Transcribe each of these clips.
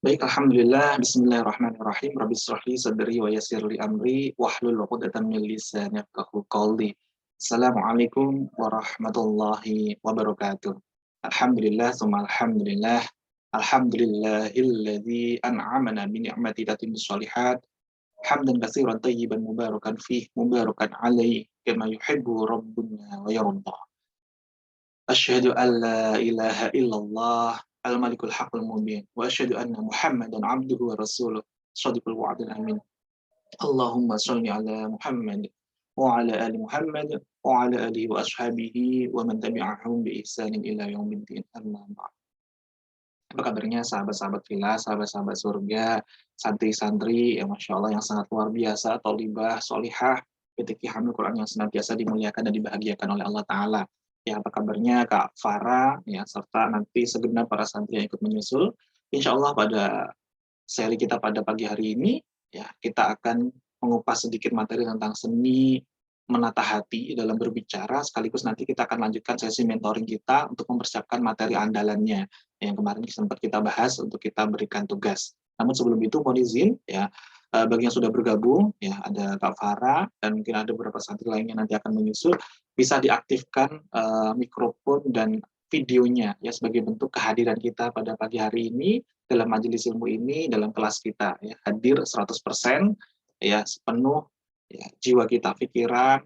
Baik, alhamdulillah, bismillahirrahmanirrahim. Rabbi shrah li sadri wa yassir li amri wahlul 'uqdatam min lisani yafqahu qawli. Assalamualaikum warahmatullahi wabarakatuh. Alhamdulillah, tsumma alhamdulillah. Alhamdulillahilladzi an'amana bi ni'mati tatimmus shalihat. Hamdan katsiran tayyiban mubarakan fih, mubarakan alaihi kama yuhibbu rabbuna wa yarda. Asyhadu an la ilaha illallah al-malikul haqqul mubin wa asyhadu anna Muhammadan abduhu wa rasuluh shadiqul wa'dil amin. Allahumma shalli ala Muhammad wa ala ali Muhammad wa ala alihi wa ashabihi wa man tabi'ahum bi ihsanin ila yaumiddin. Amma ba'd. Apa kabarnya sahabat-sahabat fillah, sahabat-sahabat surga, santri-santri yang Masya Allah yang sangat luar biasa, tholibah, solihah, petikih hamil Quran yang senantiasa dimuliakan dan dibahagiakan oleh Allah Ta'ala. Ya, apa kabarnya Kak Farah, ya, serta nanti segenap para santri yang ikut menyusul. Insya Allah pada seri kita pada pagi hari ini, ya, kita akan mengupas sedikit materi tentang seni menata hati dalam berbicara, sekaligus nanti kita akan lanjutkan sesi mentoring kita untuk mempersiapkan materi andalannya yang kemarin sempat kita bahas untuk kita berikan tugas. Namun sebelum itu mohon izin ya, bagi yang sudah bergabung ya, ada Kak Farah dan mungkin ada beberapa santri lainnya nanti akan menyusul, bisa diaktifkan mikrofon dan videonya ya sebagai bentuk kehadiran kita pada pagi hari ini dalam majelis ilmu ini, dalam kelas kita ya, hadir 100% ya, sepenuh ya, jiwa kita, pikiran,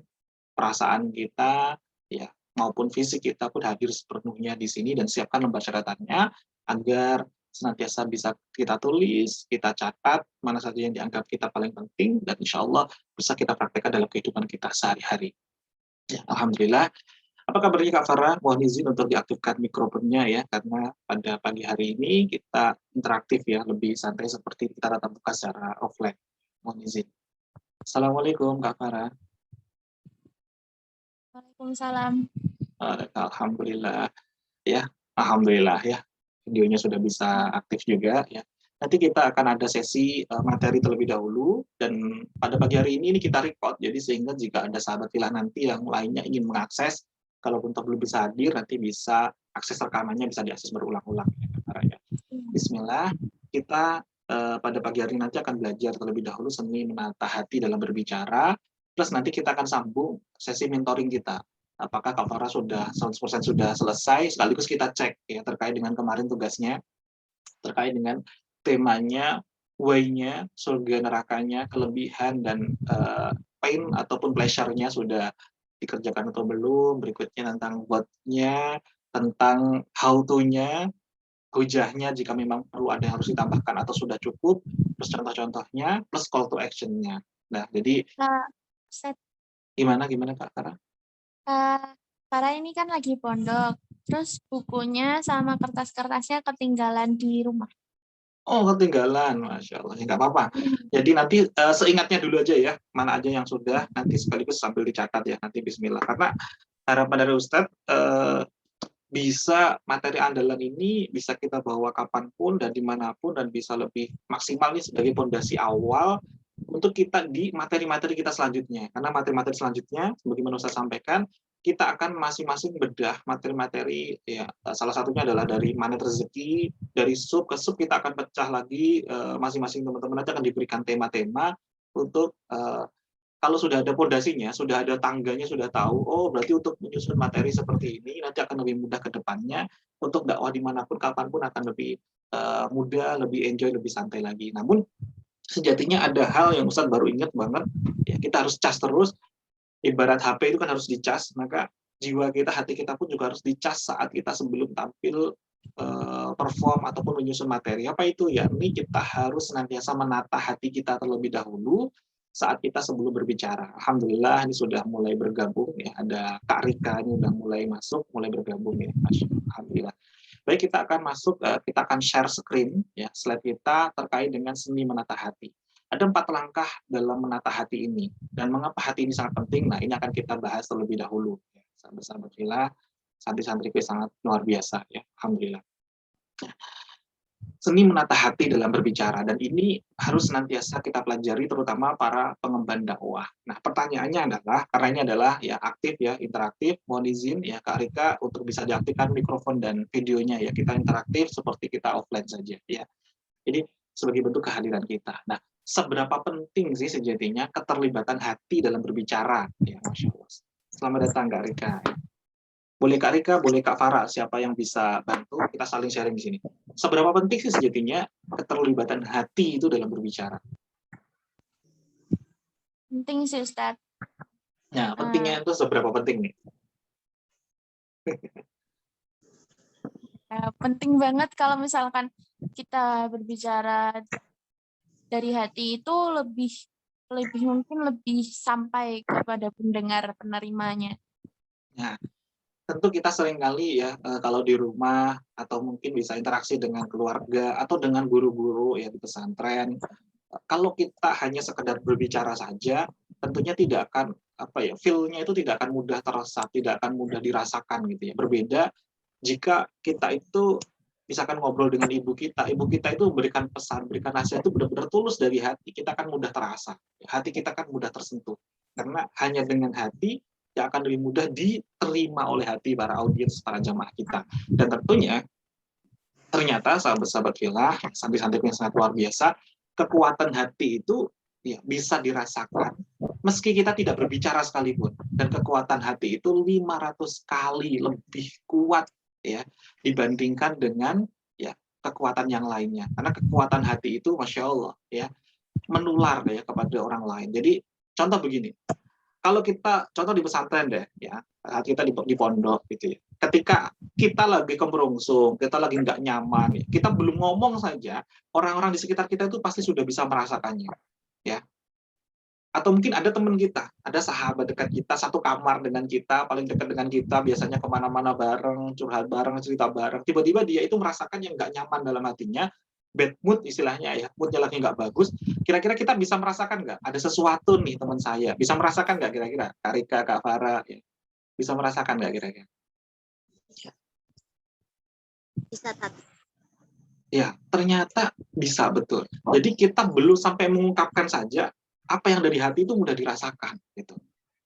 perasaan kita, ya, maupun fisik kita pun hadir sepenuhnya di sini dan siapkan lembar catatannya agar senantiasa bisa kita tulis, kita catat mana saja yang dianggap kita paling penting dan insya Allah bisa kita praktekkan dalam kehidupan kita sehari-hari. Ya, alhamdulillah. Apa kabarnya Kak Farah? Mohon izin untuk diaktifkan mikrofonnya ya, karena pada pagi hari ini kita interaktif ya, lebih santai seperti kita tatap muka secara offline. Mohon izin. Assalamualaikum Kak Farah. Waalaikumsalam. Alhamdulillah ya, alhamdulillah ya. Videonya sudah bisa aktif juga ya. Nanti kita akan ada sesi materi terlebih dahulu dan pada pagi hari ini kita record, jadi sehingga jika ada sahabat filah nanti yang lainnya ingin mengakses, kalaupun belum bisa hadir nanti bisa akses rekamannya, bisa diakses berulang-ulang ya. Bismillah, kita pada pagi hari nanti akan belajar terlebih dahulu seni menata hati dalam berbicara, plus nanti kita akan sambung sesi mentoring kita. Apakah Kak Farah sudah 100% sudah selesai, sekaligus kita cek ya terkait dengan kemarin tugasnya, terkait dengan temanya, way-nya, surga nerakanya, kelebihan dan pain ataupun pleasure-nya sudah dikerjakan atau belum, berikutnya tentang what-nya, tentang how to-nya, hujahnya jika memang perlu ada yang harus ditambahkan atau sudah cukup, terus contoh-contohnya, plus call to action-nya. Nah, jadi gimana Kak Farah? Farah ini kan lagi pondok, terus bukunya sama kertas-kertasnya ketinggalan di rumah. Oh, ketinggalan, Masya Allah. Ya, nggak apa-apa. Jadi nanti seingatnya dulu aja ya, mana aja yang sudah, nanti sekaligus sambil dicatat ya, nanti bismillah. Karena harapan dari Ustadz, bisa materi andalan ini bisa kita bawa kapanpun dan dimanapun dan bisa lebih maksimal nih sebagai fondasi awal untuk kita di materi-materi kita selanjutnya. Karena materi-materi selanjutnya, sebagaimana saya sampaikan, kita akan masing-masing bedah materi-materi, ya, salah satunya adalah dari magnet rezeki, dari sub ke sub kita akan pecah lagi, masing-masing teman-teman nanti akan diberikan tema-tema untuk kalau sudah ada pondasinya, sudah ada tangganya, sudah tahu, oh berarti untuk menyusun materi seperti ini nanti akan lebih mudah ke depannya, untuk dakwah dimanapun, kapanpun akan lebih mudah, lebih enjoy, lebih santai lagi. Namun sejatinya ada hal yang Ustadz baru ingat banget, ya, kita harus cas terus, ibarat HP itu kan harus dicas, maka jiwa kita, hati kita pun juga harus dicas saat kita sebelum tampil perform ataupun menyusun materi. Apa itu? Ya, ini kita harus senantiasa menata hati kita terlebih dahulu saat kita sebelum berbicara. Alhamdulillah ini sudah mulai bergabung ya, ada Kak Rika ini sudah mulai masuk, mulai bergabung ya. Alhamdulillah. Baik, kita akan masuk, kita akan share screen ya, slide kita terkait dengan seni menata hati. Ada 4 langkah dalam menata hati ini dan mengapa hati ini sangat penting. Nah, ini akan kita bahas terlebih dahulu ya. Sahabat-sahabat fillah, santri-santriku sangat luar biasa ya. Alhamdulillah. Seni menata hati dalam berbicara, dan ini harus senantiasa kita pelajari terutama para pengemban dakwah. Nah, pertanyaannya adalah, karena ini adalah ya aktif ya, interaktif, mohon izin ya Kak Rika untuk bisa diaktifkan mikrofon dan videonya ya, kita interaktif seperti kita offline saja ya. Jadi sebagai bentuk kehadiran kita. Nah, seberapa penting sih sejatinya keterlibatan hati dalam berbicara? Ya, Masya Allah. Selamat datang Kak Rika. Boleh Kak Rika, boleh Kak Farah, siapa yang bisa bantu? Kita saling sharing di sini. Seberapa penting sih sejatinya keterlibatan hati itu dalam berbicara? Penting sih Ustadz. Nah, pentingnya itu seberapa penting nih? Penting banget kalau misalkan kita berbicara dari hati itu lebih mungkin lebih sampai kepada pendengar penerimanya. Nah, tentu kita sering kali ya kalau di rumah atau mungkin bisa interaksi dengan keluarga atau dengan guru-guru ya di pesantren. Kalau kita hanya sekedar berbicara saja, tentunya tidak akan feel-nya itu tidak akan mudah terasa, tidak akan mudah dirasakan gitu ya. Berbeda jika kita itu misalkan ngobrol dengan ibu kita itu berikan pesan, berikan nasihat itu benar-benar tulus dari hati, kita akan mudah terasa. Hati kita kan mudah tersentuh. Karena hanya dengan hati yang akan lebih mudah diterima oleh hati para audiens, para jamaah kita. Dan tentunya ternyata sahabat-sahabat filah, santri-santri yang sangat luar biasa, kekuatan hati itu ya, bisa dirasakan meski kita tidak berbicara sekalipun. Dan kekuatan hati itu 500 kali lebih kuat ya dibandingkan dengan ya kekuatan yang lainnya. Karena kekuatan hati itu Masya Allah ya menular ya kepada orang lain. Jadi contoh begini, kalau kita contoh di pesantren deh ya, saat kita di pondok gitu ya. Ketika kita lagi kemerungsung, kita lagi nggak nyaman, ya, kita belum ngomong saja, orang-orang di sekitar kita itu pasti sudah bisa merasakannya, ya. Atau mungkin ada teman kita, ada sahabat dekat kita, satu kamar dengan kita, paling dekat dengan kita, biasanya kemana-mana bareng, curhat bareng, cerita bareng. Tiba-tiba dia itu merasakan yang nggak nyaman dalam hatinya, bad mood istilahnya ya, moodnya lagi nggak bagus. Kira-kira kita bisa merasakan nggak? Ada sesuatu nih teman saya, bisa merasakan nggak kira-kira? Kak Rika, Kak Farah, ya. Bisa merasakan nggak kira-kira? Bisa, Tat. Ya, ternyata bisa betul. Jadi kita belum sampai mengungkapkan saja, apa yang dari hati itu mudah dirasakan gitu.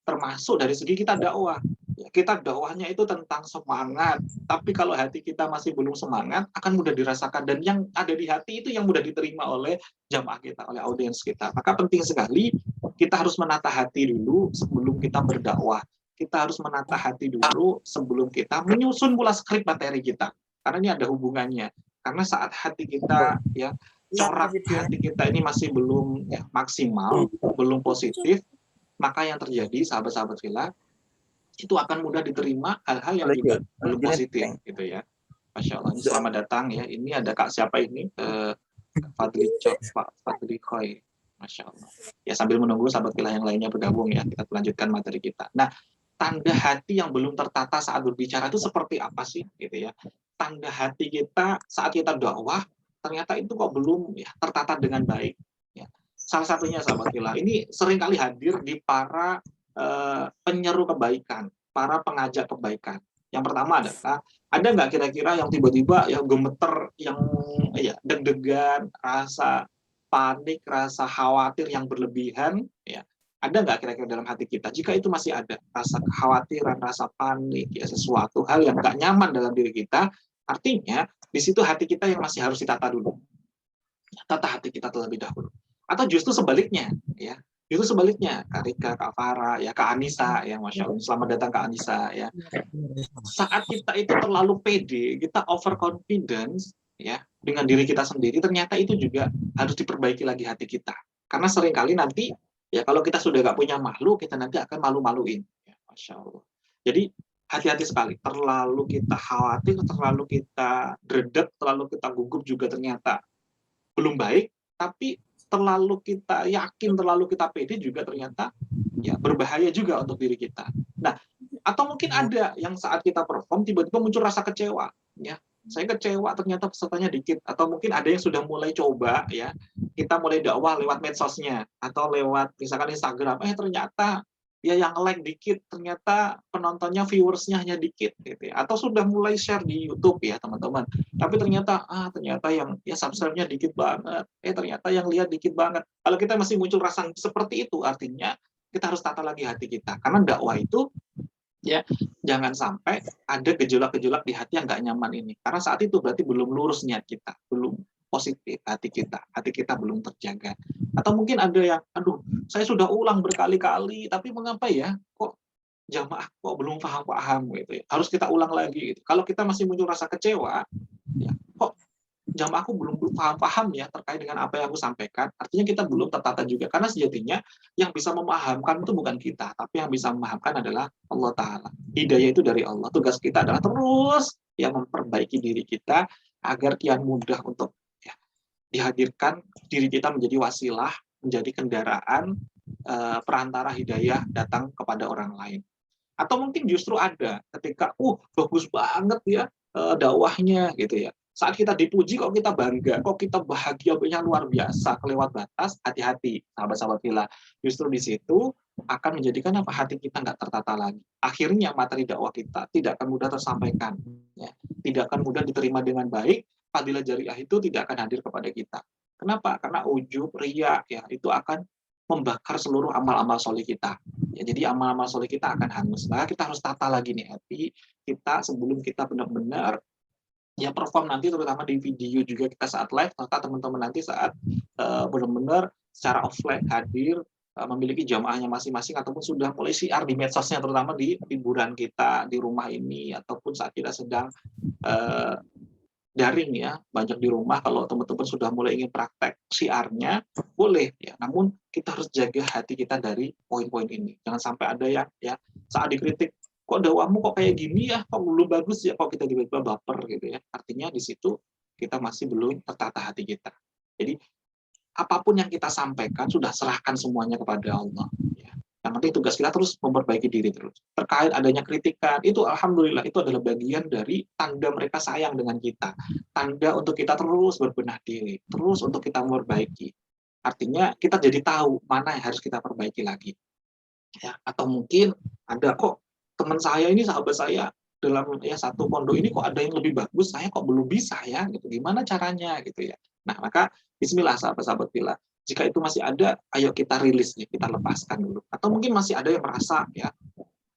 Termasuk dari segi kita dakwah ya, kita dakwahnya itu tentang semangat, tapi kalau hati kita masih belum semangat akan mudah dirasakan, dan yang ada di hati itu yang mudah diterima oleh jamaah kita, oleh audiens kita. Maka penting sekali kita harus menata hati dulu sebelum kita berdakwah, kita harus menata hati dulu sebelum kita menyusun pula skrip materi kita, karena ini ada hubungannya. Karena saat hati kita ya corak hati kita ini masih belum ya, maksimal, belum positif, maka yang terjadi sahabat-sahabat filah itu akan mudah diterima hal-hal yang juga belum positif gitu ya. Masya Allah. Selamat datang ya. Ini ada Kak siapa ini? Fadli Khoi. Masya Allah. Ya sambil menunggu sahabat filah yang lainnya bergabung ya, kita lanjutkan materi kita. Nah, tanda hati yang belum tertata saat berbicara itu seperti apa sih gitu ya? Tanda hati kita saat kita dakwah ternyata itu kok belum ya, tertata dengan baik. Ya. Salah satunya sahabat filah ini sering kali hadir di para penyeru kebaikan, para pengajak kebaikan. Yang pertama adalah ada nggak kira-kira yang tiba-tiba yang gemeter, yang ya deg-degan, rasa panik, rasa khawatir yang berlebihan, ya ada nggak kira-kira dalam hati kita? Jika itu masih ada rasa kekhawatiran, rasa panik, ya sesuatu hal yang nggak nyaman dalam diri kita, artinya di situ hati kita yang masih harus ditata dulu. Tata hati kita terlebih dahulu. Atau justru sebaliknya, ya. Justru sebaliknya, Kak Rika, Kak Farah, ya Kak Anissa, ya Masya Allah. Selamat datang Kak Anissa, ya. Saat kita itu terlalu pede, kita overconfidence, ya, dengan diri kita sendiri, ternyata itu juga harus diperbaiki lagi hati kita. Karena seringkali nanti, ya kalau kita sudah nggak punya malu, kita nanti akan malu-maluin. Ya, Masya Allah. Jadi hati-hati sekali, terlalu kita khawatir, terlalu kita dredeg, terlalu kita gugup juga ternyata belum baik, tapi terlalu kita yakin, terlalu kita pede juga ternyata ya berbahaya juga untuk diri kita. Nah, atau mungkin ada yang saat kita perform tiba-tiba muncul rasa kecewa, ya. Saya kecewa ternyata pesertanya dikit, atau mungkin ada yang sudah mulai coba ya. Kita mulai dakwah lewat medsosnya atau lewat misalkan Instagram, ternyata ya yang like dikit, ternyata penontonnya, viewersnya hanya dikit gitu ya. Atau sudah mulai share di YouTube ya teman-teman, tapi ternyata yang ya subscribe-nya dikit banget, ternyata yang lihat dikit banget. Kalau kita masih muncul rasa seperti itu, artinya kita harus tata lagi hati kita, karena dakwah itu ya jangan sampai ada gejolak-gejolak di hati yang nggak nyaman ini, karena saat itu berarti belum lurus niat kita, belum positif hati kita belum terjaga. Atau mungkin ada yang, aduh, saya sudah ulang berkali-kali, tapi mengapa ya, kok jamaah kok belum paham-paham gitu ya. Harus kita ulang lagi gitu. Kalau kita masih muncul rasa kecewa, ya, kok jamaahku belum paham-paham ya terkait dengan apa yang aku sampaikan, artinya kita belum tertata juga. Karena sejatinya yang bisa memahamkan itu bukan kita, tapi yang bisa memahamkan adalah Allah Ta'ala. Hidayah itu dari Allah. Tugas kita adalah terus yang memperbaiki diri kita agar kian mudah untuk ya, dihadirkan diri kita menjadi wasilah, menjadi kendaraan perantara hidayah datang kepada orang lain. Atau mungkin justru ada ketika, bagus banget ya dakwahnya gitu ya. Saat kita dipuji kok kita bangga, kok kita bahagia yang luar biasa, kelewat batas, hati-hati, sahabat-sahabat Villa. Justru di situ akan menjadikan apa hati kita nggak tertata lagi. Akhirnya materi dakwah kita tidak akan mudah tersampaikan, ya. Tidak akan mudah diterima dengan baik. Fadilah jariah itu tidak akan hadir kepada kita. Kenapa? Karena ujub, riya, ya itu akan membakar seluruh amal-amal soleh kita. Ya, jadi amal-amal soleh kita akan hangus. Maka kita harus tata lagi nih hati kita sebelum kita benar-benar ya perform nanti, terutama di video juga kita saat live, serta teman-teman nanti saat benar-benar secara offline hadir memiliki jamaahnya masing-masing ataupun sudah mulai siar di medsosnya, terutama di hiburan kita di rumah ini ataupun saat kita sedang daring ya, banyak di rumah. Kalau teman-teman sudah mulai ingin praktek siarnya, boleh ya. Namun kita harus jaga hati kita dari poin-poin ini. Jangan sampai ada yang ya saat dikritik, kok dakwahmu kok kayak gini ya, kok belum bagus ya, kok kita tiba-tiba baper gitu ya. Artinya di situ kita masih belum tertata hati kita. Jadi apapun yang kita sampaikan sudah serahkan semuanya kepada Allah. Ya. Yang penting tugas kita terus memperbaiki diri terus. Terkait adanya kritikan, itu alhamdulillah itu adalah bagian dari tanda mereka sayang dengan kita. Tanda untuk kita terus berbenah diri, terus untuk kita memperbaiki. Artinya kita jadi tahu mana yang harus kita perbaiki lagi. Ya, atau mungkin ada kok teman saya ini, sahabat saya dalam ya satu pondok ini kok ada yang lebih bagus, saya kok belum bisa ya gitu. Gimana caranya gitu ya. Nah, maka bismillah sahabat-sahabat Villa. Jika itu masih ada, ayo kita rilis ya, kita lepaskan dulu. Atau mungkin masih ada yang merasa ya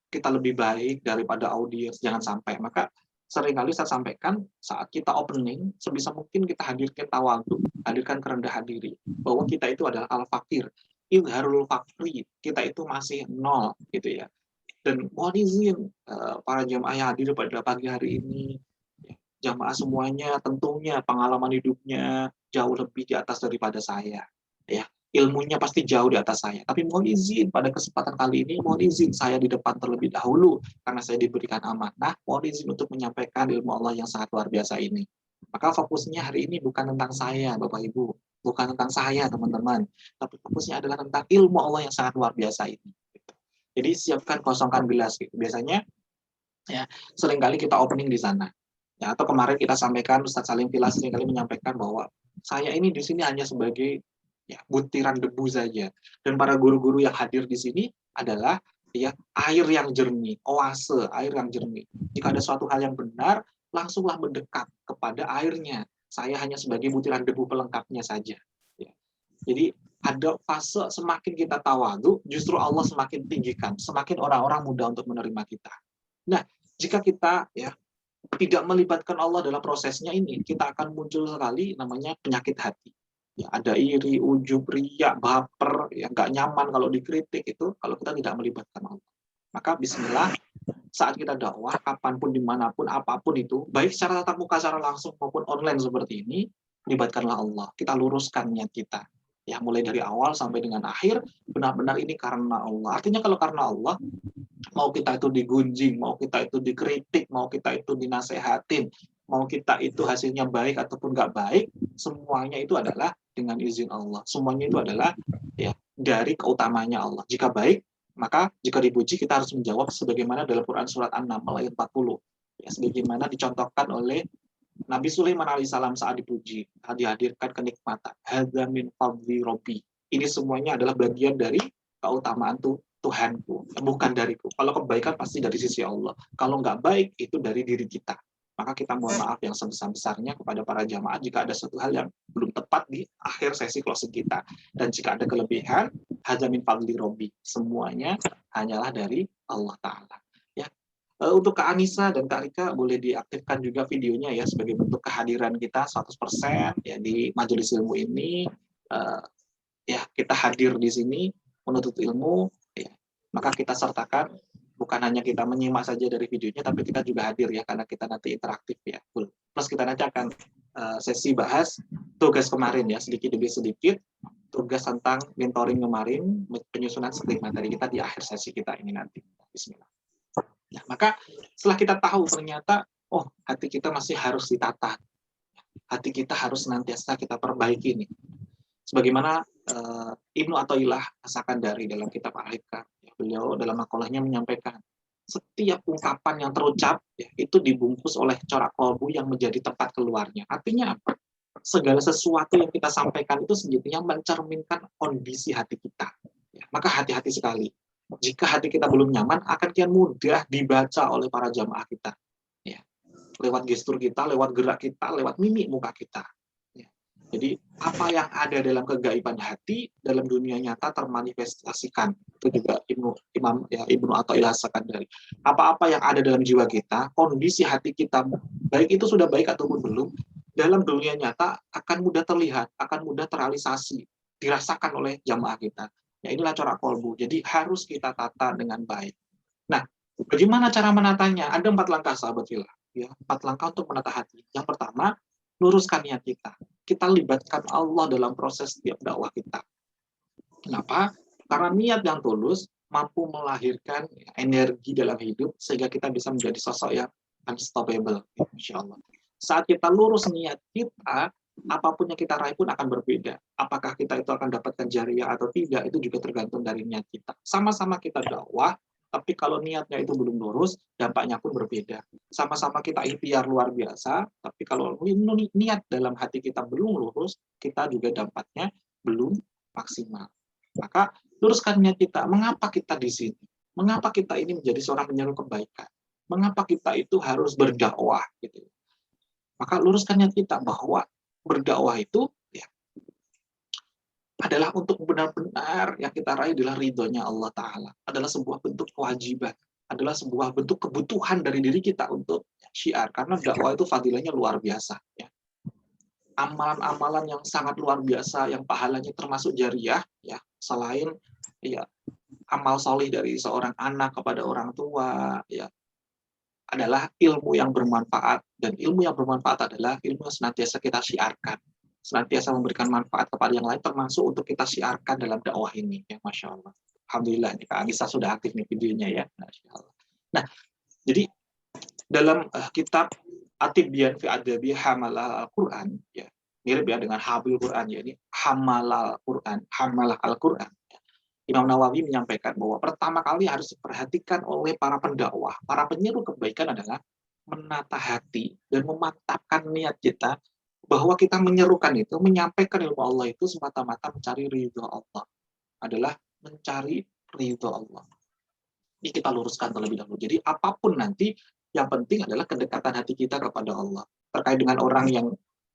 kita lebih baik daripada audiens, jangan sampai. Maka seringkali saya sampaikan saat kita opening, sebisa mungkin kita hadirkan tawadhu, hadirkan kerendahan diri, bahwa kita itu adalah al-fakir, izharul fakri, kita itu masih nol gitu ya. Dan mohon izin para jamaah yang hadir pada pagi hari ini, jamaah semuanya tentunya pengalaman hidupnya jauh lebih di atas daripada saya. Ya, ilmunya pasti jauh di atas saya. Tapi mohon izin pada kesempatan kali ini, mohon izin saya di depan terlebih dahulu karena saya diberikan amanah. Mohon izin untuk menyampaikan ilmu Allah yang sangat luar biasa ini. Maka fokusnya hari ini bukan tentang saya, Bapak Ibu, bukan tentang saya, teman-teman, tapi fokusnya adalah tentang ilmu Allah yang sangat luar biasa ini. Jadi siapkan, kosongkan gelas. Biasanya ya seringkali kita opening di sana. Ya, atau kemarin kita sampaikan, Ustadz Salim Villa seringkali menyampaikan bahwa saya ini di sini hanya sebagai ya, butiran debu saja. Dan para guru-guru yang hadir di sini adalah ya air yang jernih, oase, air yang jernih. Jika ada suatu hal yang benar, langsunglah mendekat kepada airnya. Saya hanya sebagai butiran debu pelengkapnya saja. Ya. Jadi ada fase semakin kita tawadhu, justru Allah semakin tinggikan, semakin orang-orang mudah untuk menerima kita. Nah, jika kita ya tidak melibatkan Allah dalam prosesnya ini, kita akan muncul sekali namanya penyakit hati. Ya, ada iri, ujub, riya, baper, ya nggak nyaman kalau dikritik itu kalau kita tidak melibatkan Allah. Maka bismillah, saat kita dakwah, kapanpun, dimanapun, apapun itu, baik secara tatap muka, secara langsung maupun online seperti ini, libatkanlah Allah. Kita luruskan niat kita. Ya, mulai dari awal sampai dengan akhir, benar-benar ini karena Allah. Artinya kalau karena Allah, mau kita itu digunjing, mau kita itu dikritik, mau kita itu dinasehatin, mau kita itu hasilnya baik ataupun nggak baik, semuanya itu adalah dengan izin Allah. Semuanya itu adalah ya dari keutamanya Allah. Jika baik, maka jika dipuji kita harus menjawab sebagaimana dalam Quran surat An-Naml ayat 40. Ya, sebagaimana dicontohkan oleh Nabi Sulaiman alaihissalam saat dipuji, dihadirkan kenikmatan. Hadza min fadli Rabbi. Ini semuanya adalah bagian dari keutamaan Tuhanku, bukan dariku. Kalau kebaikan pasti dari sisi Allah. Kalau nggak baik, itu dari diri kita. Maka kita mohon maaf yang sebesar-besarnya kepada para jamaah jika ada satu hal yang belum tepat di akhir sesi closing kita. Dan jika ada kelebihan, hadza min fadli Rabbi. Semuanya hanyalah dari Allah Ta'ala. Ya. Untuk Kak Anissa dan Kak Rika boleh diaktifkan juga videonya ya sebagai bentuk kehadiran kita 100% ya di majelis ilmu ini. Eh, ya kita hadir di sini menuntut ilmu ya. Maka kita sertakan, bukan hanya kita menyimak saja dari videonya, tapi kita juga hadir ya karena kita nanti interaktif ya. Plus kita nanti akan sesi bahas tugas kemarin ya, sedikit demi sedikit tugas tentang mentoring kemarin, penyusunan skrip materi kita di akhir sesi kita ini nanti. Bismillah. Nah, maka setelah kita tahu ternyata, oh hati kita masih harus ditata, hati kita harus senantiasa kita perbaiki nih. Sebagaimana Ibnu Athaillah As-Sakandari dalam kitab Al-Hikam, ya, beliau dalam makalahnya menyampaikan, setiap ungkapan yang terucap ya, itu dibungkus oleh corak kolbu yang menjadi tempat keluarnya. Artinya apa? Segala sesuatu yang kita sampaikan itu sejatinya mencerminkan kondisi hati kita. Ya, maka hati-hati sekali. Jika hati kita belum nyaman, akan kian mudah dibaca oleh para jamaah kita. Ya. Lewat gestur kita, lewat gerak kita, lewat mimik muka kita. Ya. Jadi, apa yang ada dalam kegaiban hati, dalam dunia nyata termanifestasikan. Itu juga Ibnu Athaillah As-Sakandari. Apa-apa yang ada dalam jiwa kita, kondisi hati kita, baik itu sudah baik ataupun belum, dalam dunia nyata akan mudah terlihat, akan mudah terrealisasi, dirasakan oleh jamaah kita. Ya, inilah corak kolbu. Jadi harus kita tata dengan baik. Nah, bagaimana cara menatanya? Ada 4 langkah, sahabat fillah. Ya, 4 langkah untuk menata hati. Yang pertama, luruskan niat kita. Kita libatkan Allah dalam proses setiap dakwah kita. Kenapa? Karena niat yang tulus mampu melahirkan energi dalam hidup sehingga kita bisa menjadi sosok yang unstoppable. Insya Allah. Saat kita lurus niat kita, apapun yang kita raih pun akan berbeda. Apakah kita itu akan dapatkan jariah atau tidak, itu juga tergantung dari niat kita. Sama-sama kita dakwah, tapi kalau niatnya itu belum lurus, dampaknya pun berbeda. Sama-sama kita ikhtiar luar biasa, tapi kalau niat dalam hati kita belum lurus, kita juga dampaknya belum maksimal. Maka luruskan niat kita. Mengapa kita di sini? Mengapa kita ini menjadi seorang penyeru kebaikan? Mengapa kita itu harus berdakwah? Gitu. Maka luruskan niat kita bahwa berdakwah itu ya, adalah untuk benar-benar yang kita raih adalah ridhonya Allah Ta'ala. Adalah sebuah bentuk kewajiban. Adalah sebuah bentuk kebutuhan dari diri kita untuk syiar. Karena dakwah itu fadilahnya luar biasa. Ya. Amalan-amalan yang sangat luar biasa, yang pahalanya termasuk jariah, ya, selain ya, amal solih dari seorang anak kepada orang tua, ya, adalah ilmu yang bermanfaat, dan ilmu yang bermanfaat adalah ilmu yang senantiasa kita syiarkan, senantiasa memberikan manfaat kepada yang lain, termasuk untuk kita syiarkan dalam dakwah ini. Ya, Masya Allah. Alhamdulillah, nih, Kak Anissa sudah aktif nih videonya ya. Masya Allah. Nah, jadi dalam kitab At-Tibyan fi Adabi Hamalah Al-Quran, ya, mirip ya dengan Habil Quran, ya, ini Hamalah Quran, Hamalah Al-Quran. Imam Nawawi menyampaikan bahwa pertama kali harus diperhatikan oleh para pendakwah, para penyeru kebaikan adalah menata hati dan memantapkan niat kita bahwa kita menyerukan itu, menyampaikan ilmu Allah itu semata-mata mencari ridho Allah. Adalah mencari ridho Allah. Ini kita luruskan terlebih dahulu. Jadi apapun nanti, yang penting adalah kedekatan hati kita kepada Allah. Terkait dengan orang yang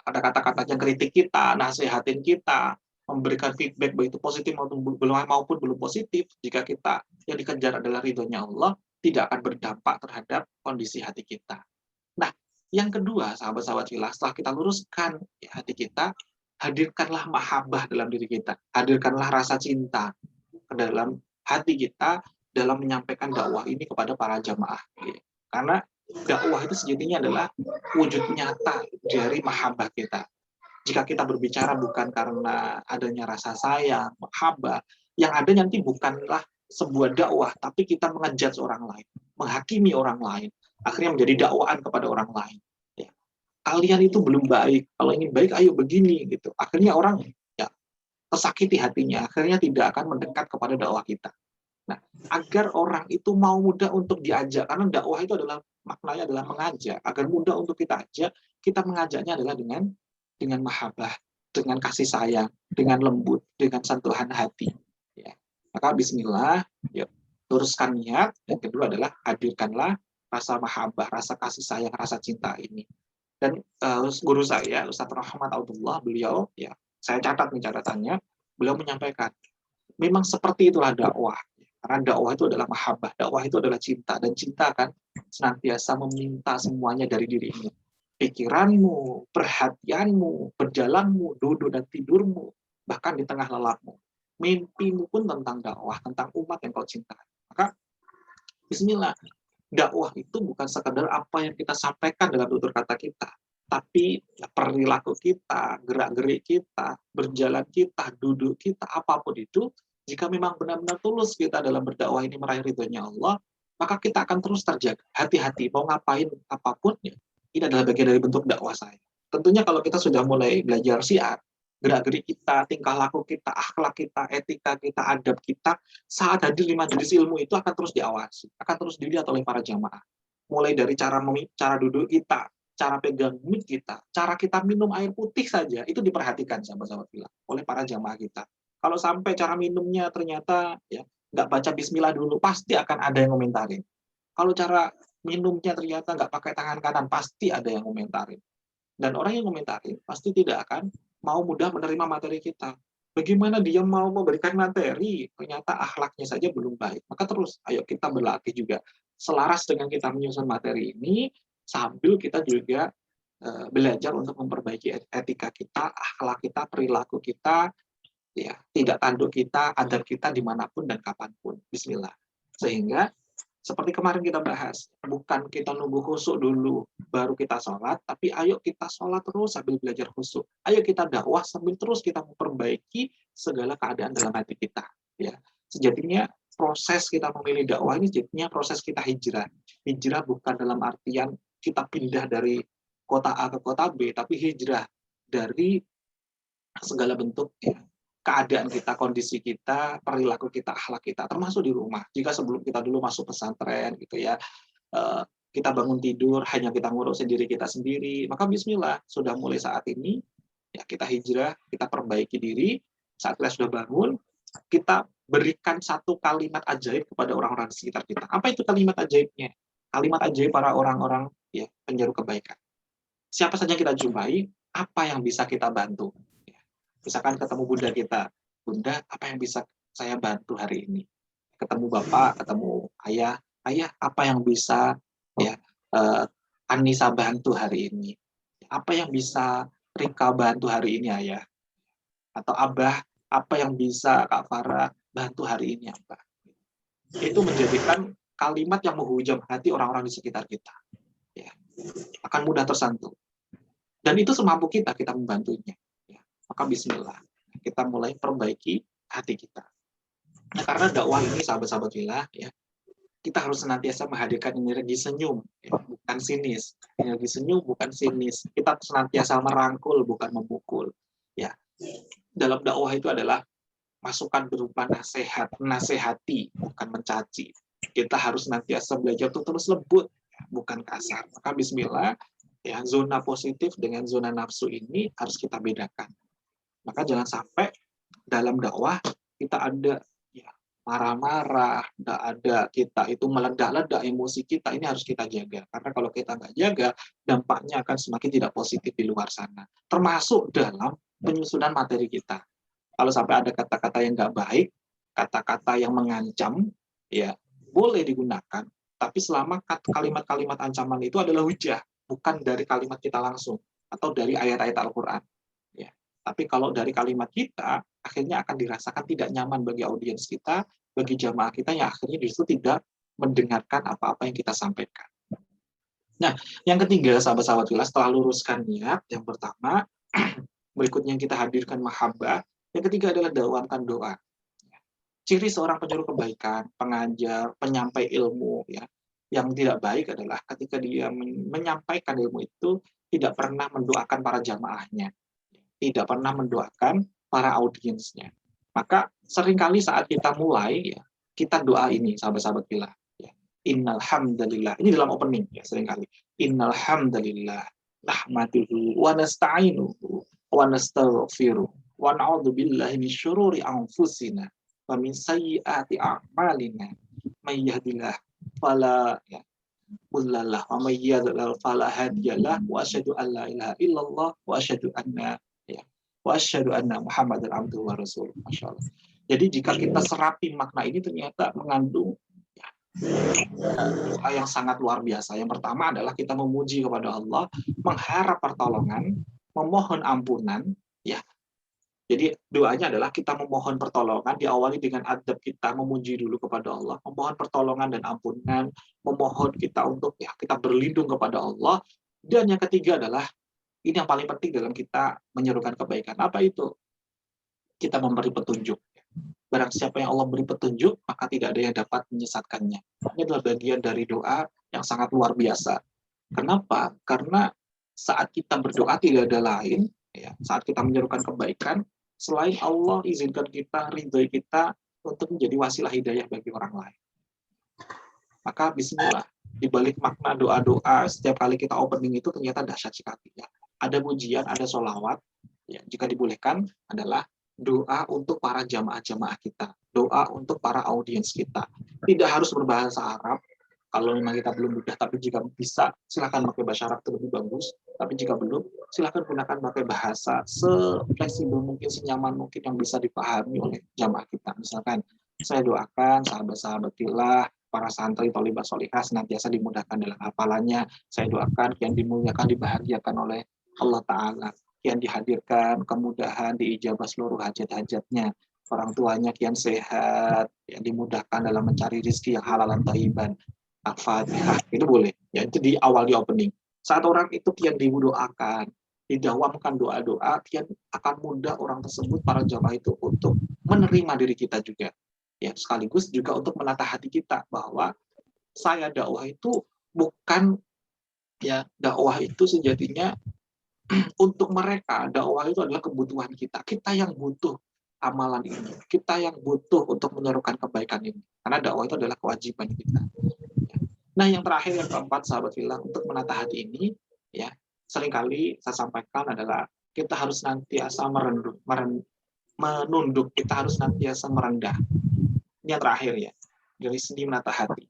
ada kata-katanya kritik kita, nasihatin kita, memberikan feedback baik itu positif maupun belum positif, jika kita yang dikejar adalah ridhonya Allah, tidak akan berdampak terhadap kondisi hati kita. Nah, yang kedua, sahabat-sahabat fillah, setelah kita luruskan ya, hati kita, hadirkanlah mahabbah dalam diri kita, hadirkanlah rasa cinta ke dalam hati kita dalam menyampaikan dakwah ini kepada para jamaah. Karena dakwah itu sejatinya adalah wujud nyata dari mahabbah kita. Jika kita berbicara bukan karena adanya rasa sayang, mahabbah, yang ada nanti bukanlah sebuah dakwah, tapi kita mengejudge orang lain, menghakimi orang lain, akhirnya menjadi dakwaan kepada orang lain. Ya. Kalian itu belum baik, kalau ingin baik, ayo begini, gitu. Akhirnya orang ya tersakiti hatinya, akhirnya tidak akan mendekat kepada dakwah kita. Nah, agar orang itu mau mudah untuk diajak, karena dakwah itu adalah maknanya adalah mengajak, agar mudah untuk kita ajak, kita mengajaknya adalah dengan mahabbah, dengan kasih sayang, dengan lembut, dengan sentuhan hati. Ya. Maka bismillah, yuk, luruskan niat. Yang kedua adalah hadirkanlah rasa mahabbah, rasa kasih sayang, rasa cinta ini. Dan guru saya, Ustadz Rahmat Abdullah, beliau, ya, saya catat nih catatannya, beliau menyampaikan, memang seperti itulah dakwah. Karena dakwah itu adalah mahabbah, dakwah itu adalah cinta, dan cinta akan senantiasa meminta semuanya dari dirimu. Pikiranmu, perhatianmu, berjalanmu, duduk dan tidurmu, bahkan di tengah lelahmu. Mimpimu pun tentang dakwah, tentang umat yang kau cintai. Maka, bismillah, dakwah itu bukan sekadar apa yang kita sampaikan dalam tutur kata kita, tapi perilaku kita, gerak-gerik kita, berjalan kita, duduk kita, apapun itu, jika memang benar-benar tulus kita dalam berdakwah ini meraih ridhonya Allah, maka kita akan terus terjaga. Hati-hati, mau ngapain apapun, ya, ini adalah bagian dari bentuk dakwah saya. Tentunya kalau kita sudah mulai belajar syiar, gerak-gerik kita, tingkah laku kita, akhlak kita, etika kita, adab kita, saat hadir di majelis ilmu itu akan terus diawasi, akan terus dilihat oleh para jamaah. Mulai dari cara duduk kita, cara pegang mic kita, cara kita minum air putih saja, itu diperhatikan sahabat-sahabat bilang oleh para jamaah kita. Kalau sampai cara minumnya ternyata ya nggak baca bismillah dulu, pasti akan ada yang komentarin. Kalau cara minumnya ternyata nggak pakai tangan kanan, pasti ada yang komentarin. Dan orang yang komentarin pasti tidak akan mau mudah menerima materi kita. Bagaimana dia mau memberikan materi, ternyata akhlaknya saja belum baik. Maka terus, ayo kita berlatih juga. Selaras dengan kita menyusun materi ini, sambil kita juga belajar untuk memperbaiki etika kita, akhlak kita, perilaku kita, ya, tidak tanduk kita, adab kita dimanapun dan kapanpun. Bismillah. Sehingga seperti kemarin kita bahas, bukan kita nunggu khusyuk dulu, baru kita sholat, tapi ayo kita sholat terus sambil belajar khusyuk. Ayo kita dakwah sambil terus kita memperbaiki segala keadaan dalam hati kita. Ya, sejatinya proses kita memilih dakwah ini jadinya proses kita hijrah. Hijrah bukan dalam artian kita pindah dari kota A ke kota B, tapi hijrah dari segala bentuk ya, keadaan kita, kondisi kita, perilaku kita, akhlak kita, termasuk di rumah. Jika sebelum kita dulu masuk pesantren, gitu ya, kita bangun tidur, hanya kita ngurusin diri kita sendiri, maka bismillah, sudah mulai saat ini, ya kita hijrah, kita perbaiki diri, saat kita sudah bangun, kita berikan satu kalimat ajaib kepada orang-orang di sekitar kita. Apa itu kalimat ajaibnya? Kalimat ajaib para orang-orang ya penjaru kebaikan. Siapa saja kita jumpai, apa yang bisa kita bantu? Misalkan ketemu bunda kita, bunda apa yang bisa saya bantu hari ini? Ketemu bapak, ketemu ayah, ayah apa yang bisa ya Anissa bantu hari ini? Apa yang bisa Rika bantu hari ini ayah? Atau abah, apa yang bisa Kak Farah bantu hari ini abah? Itu menjadikan kalimat yang menghujam hati orang-orang di sekitar kita. Ya, akan mudah tersentuh. Dan itu semampu kita membantunya. Maka bismillah, kita mulai perbaiki hati kita. Nah, karena dakwah ini sahabat-sahabat fillah, ya, kita harus senantiasa menghadirkan energi senyum, ya, bukan sinis. Energi senyum bukan sinis. Kita senantiasa merangkul, bukan memukul. Ya, dalam dakwah itu adalah masukan berupa nasihat, nasihati, bukan mencaci. Kita harus senantiasa belajar untuk terus lembut, ya, bukan kasar. Maka bismillah, ya, zona positif dengan zona nafsu ini harus kita bedakan. Maka jangan sampai dalam dakwah kita ada ya marah-marah, tidak ada kita itu meledak-ledak emosi kita, ini harus kita jaga. Karena kalau kita nggak jaga, dampaknya akan semakin tidak positif di luar sana. Termasuk dalam penyusunan materi kita. Kalau sampai ada kata-kata yang nggak baik, kata-kata yang mengancam, ya boleh digunakan. Tapi selama kalimat-kalimat ancaman itu adalah hujah, bukan dari kalimat kita langsung atau dari ayat-ayat Al-Quran. Tapi kalau dari kalimat kita, akhirnya akan dirasakan tidak nyaman bagi audiens kita, bagi jamaah kita yang akhirnya justru tidak mendengarkan apa-apa yang kita sampaikan. Nah, yang ketiga, sahabat-sahabat fillah, setelah luruskan niat, yang pertama, berikutnya yang kita hadirkan mahabbah, yang ketiga adalah dakwamkan doa. Ciri seorang penjuru kebaikan, pengajar, penyampai ilmu, ya, yang tidak baik adalah ketika dia menyampaikan ilmu itu tidak pernah mendoakan para jamaahnya, tidak pernah mendoakan para audiensnya. Maka seringkali saat kita mulai, ya, kita doa ini, sahabat-sahabat fillah. Ya. Innal hamdalillah. Ini dalam opening ya seringkali. Innal hamdalillah nahmaduhu wa nasta'inuhu wa nastaghfiruh wa na'udzu billahi min syururi anfusina wa min sayyiati a'malina. May yahdihillahu fala mudhillalah wa may yudhlil fala hadiyalah wa asyhadu an la ilaha illallah wa asyhadu anna wa asyhadu anna Muhammadan abduhu wa rasuluh. Masyaallah. Jadi jika kita serapi makna ini ternyata mengandung ya, Doa yang sangat luar biasa. Yang pertama adalah kita memuji kepada Allah, mengharap pertolongan, memohon ampunan, ya. Jadi doanya adalah kita memohon pertolongan, diawali dengan adab kita memuji dulu kepada Allah, memohon pertolongan dan ampunan, memohon kita untuk ya kita berlindung kepada Allah. Dan yang ketiga adalah ini yang paling penting dalam kita menyerukan kebaikan. Apa itu? Kita memberi petunjuk. Barang siapa yang Allah beri petunjuk, maka tidak ada yang dapat menyesatkannya. Ini adalah bagian dari doa yang sangat luar biasa. Kenapa? Karena saat kita berdoa tidak ada lain, ya, saat kita menyerukan kebaikan, selain Allah izinkan kita, ridhoi kita untuk menjadi wasilah hidayah bagi orang lain. Maka bismillah, di balik makna doa-doa setiap kali kita opening itu ternyata dahsyat sekali. Ya. Ada pujian, ada sholawat, ya, jika dibolehkan adalah doa untuk para jamaah-jamaah kita, doa untuk para audiens kita. Tidak harus berbahasa Arab, kalau memang kita belum mudah, tapi jika bisa, silakan pakai bahasa Arab itu lebih bagus. Tapi jika belum, silakan gunakan pakai bahasa se-fleksibel mungkin, senyaman mungkin yang bisa dipahami oleh jamaah kita. Misalkan, saya doakan sahabat-sahabat filah, para santri, tholibah, sholihah senantiasa dimudahkan dalam hafalannya. Saya doakan yang dimuliakan, dibahagiakan oleh Allah Ta'ala. Kian dihadirkan kemudahan, diijabah seluruh hajat-hajatnya. Orang tuanya kian sehat, yang dimudahkan dalam mencari rezeki yang halal dan thayyiban. Al-Fatihah, itu boleh. Ya, itu di awal di opening. Saat orang itu kian didoakan, didawamkan doa-doa, kian akan mudah orang tersebut, para jamaah itu untuk menerima diri kita juga. Ya, sekaligus juga untuk menata hati kita bahwa saya dakwah itu bukan ya dakwah itu sejatinya untuk mereka, dakwah itu adalah kebutuhan kita. Kita yang butuh amalan ini. Kita yang butuh untuk menyerukan kebaikan ini. Karena dakwah itu adalah kewajiban kita. Nah, yang terakhir, yang keempat, sahabat fillah, untuk menata hati ini, ya, seringkali saya sampaikan adalah kita harus senantiasa menunduk, kita harus senantiasa merendah. Ini yang terakhir ya, dari segi menata hati.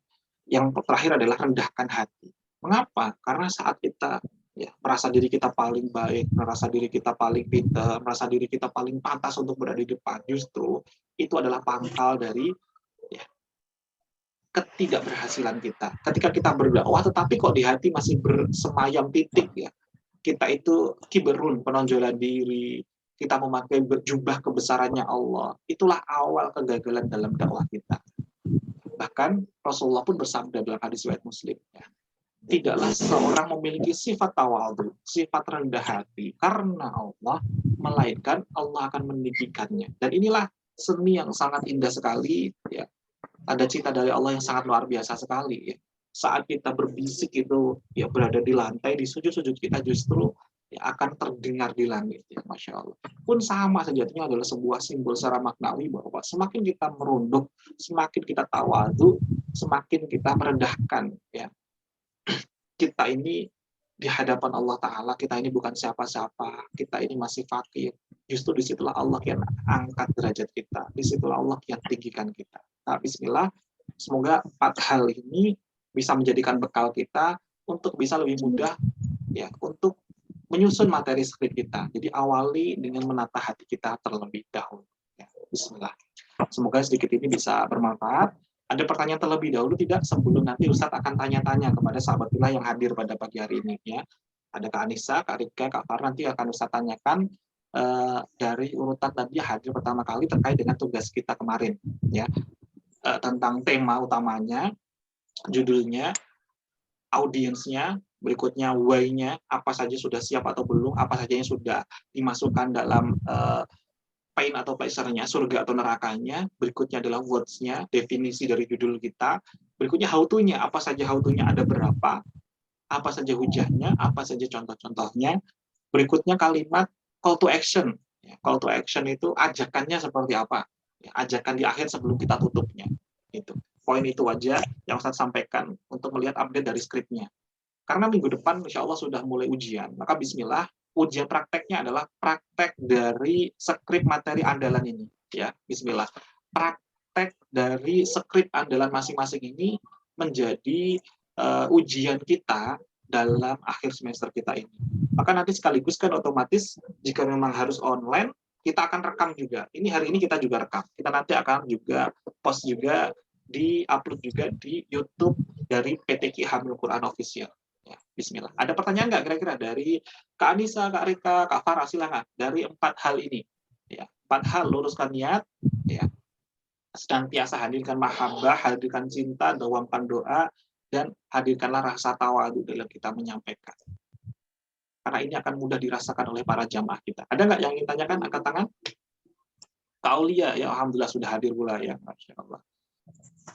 Yang terakhir adalah rendahkan hati. Mengapa? Karena saat kita ya merasa diri kita paling baik, merasa diri kita paling pintar, merasa diri kita paling pantas untuk berada di depan, justru itu adalah pangkal dari ya, ketidakberhasilan kita. Ketika kita berdakwah, tetapi kok di hati masih bersemayam titik ya. Kita itu kiberun, penonjolan diri, kita memakai jubah kebesarannya Allah. Itulah awal kegagalan dalam dakwah kita. Bahkan Rasulullah pun bersabda dalam hadis riwayat Muslim, ya, tidaklah seorang memiliki sifat tawadhu, sifat rendah hati karena Allah, melainkan Allah akan meninggikannya. Dan inilah seni yang sangat indah sekali, ya. Ada cita dari Allah yang sangat luar biasa sekali, ya. Saat kita berbisik itu ya berada di lantai, di sujud-sujud kita justru ya, akan terdengar di langit, ya, Masya Allah. Pun sama sejatinya adalah sebuah simbol secara maknawi bahwa semakin kita merunduk, semakin kita tawadhu, semakin kita merendahkan, ya, kita ini di hadapan Allah Ta'ala, kita ini bukan siapa-siapa, kita ini masih fakir. Justru disitulah Allah yang angkat derajat kita, disitulah Allah yang tinggikan kita. Nah, bismillah, semoga 4 hal ini bisa menjadikan bekal kita untuk bisa lebih mudah ya untuk menyusun materi skrip kita. Jadi awali dengan menata hati kita terlebih dahulu. Ya, bismillah. Semoga sedikit ini bisa bermanfaat. Ada pertanyaan terlebih dahulu tidak sebelum nanti Ustadz akan tanya-tanya kepada sahabat kita yang hadir pada pagi hari ini ya. Ada Kak Anissa, Kak Rika, Kak Far, nanti akan Ustadz tanyakan dari urutan tadi hadir pertama kali terkait dengan tugas kita kemarin ya. Tentang tema utamanya, judulnya, audiensnya, berikutnya why-nya, apa saja sudah siap atau belum, apa saja yang sudah dimasukkan dalam pain atau pleasure-nya, surga atau nerakanya. Berikutnya adalah words-nya, definisi dari judul kita. Berikutnya how to-nya, apa saja how to-nya, ada berapa, apa saja hujahnya, apa saja contoh-contohnya. Berikutnya kalimat call to action. Call to action itu ajakannya seperti apa. Ajakan di akhir sebelum kita tutupnya. Itu. Poin itu aja yang saya sampaikan untuk melihat update dari skripnya. Karena minggu depan insya Allah sudah mulai ujian, maka bismillah, ujian prakteknya adalah praktek dari skrip materi andalan ini. Ya, bismillah. Praktek dari skrip andalan masing-masing ini menjadi ujian kita dalam akhir semester kita ini. Maka nanti sekaligus kan otomatis jika memang harus online, kita akan rekam juga. Ini hari ini kita juga rekam. Kita nanti akan juga post juga di-upload juga di YouTube dari PTQ Hamil Quran Official. Ya, bismillah. Ada pertanyaan nggak kira-kira dari Kak Anissa, Kak Rika, Kak Farah, silakan. Dari 4 hal ini. Ya, 4 hal, luruskan niat, ya, senantiasa hadirkan mahabbah, hadirkan cinta, dawamkan doa, dan hadirkanlah rasa tawadu dalam kita menyampaikan. Karena ini akan mudah dirasakan oleh para jamaah kita. Ada nggak yang ingin tanyakan? Angkat tangan. Kak Aulia, ya alhamdulillah sudah hadir pula ya, Masya Allah.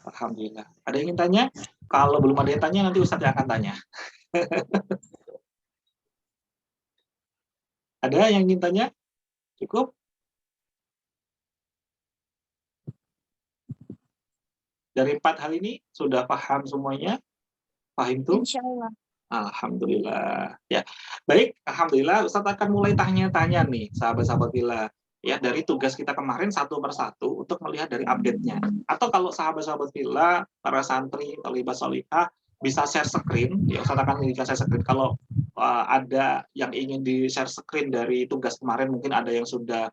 Alhamdulillah. Ada yang ingin tanya? Kalau belum ada yang tanya, nanti Ustadz yang akan tanya. Ada yang ingin tanya? Cukup? Dari 4 hal ini sudah paham semuanya? Paham tuh? Insya Allah. Alhamdulillah. Ya, baik. Alhamdulillah. Ustadz akan mulai tanya-tanya nih, sahabat-sahabat Villa. Ya, dari tugas kita kemarin satu persatu untuk melihat dari update-nya. Atau kalau sahabat-sahabat Villa, para santri, thalibah sholihah, bisa share screen. Ya, Ustadz akan memberikan share screen. Kalau ada yang ingin di-share screen dari tugas kemarin, mungkin ada yang sudah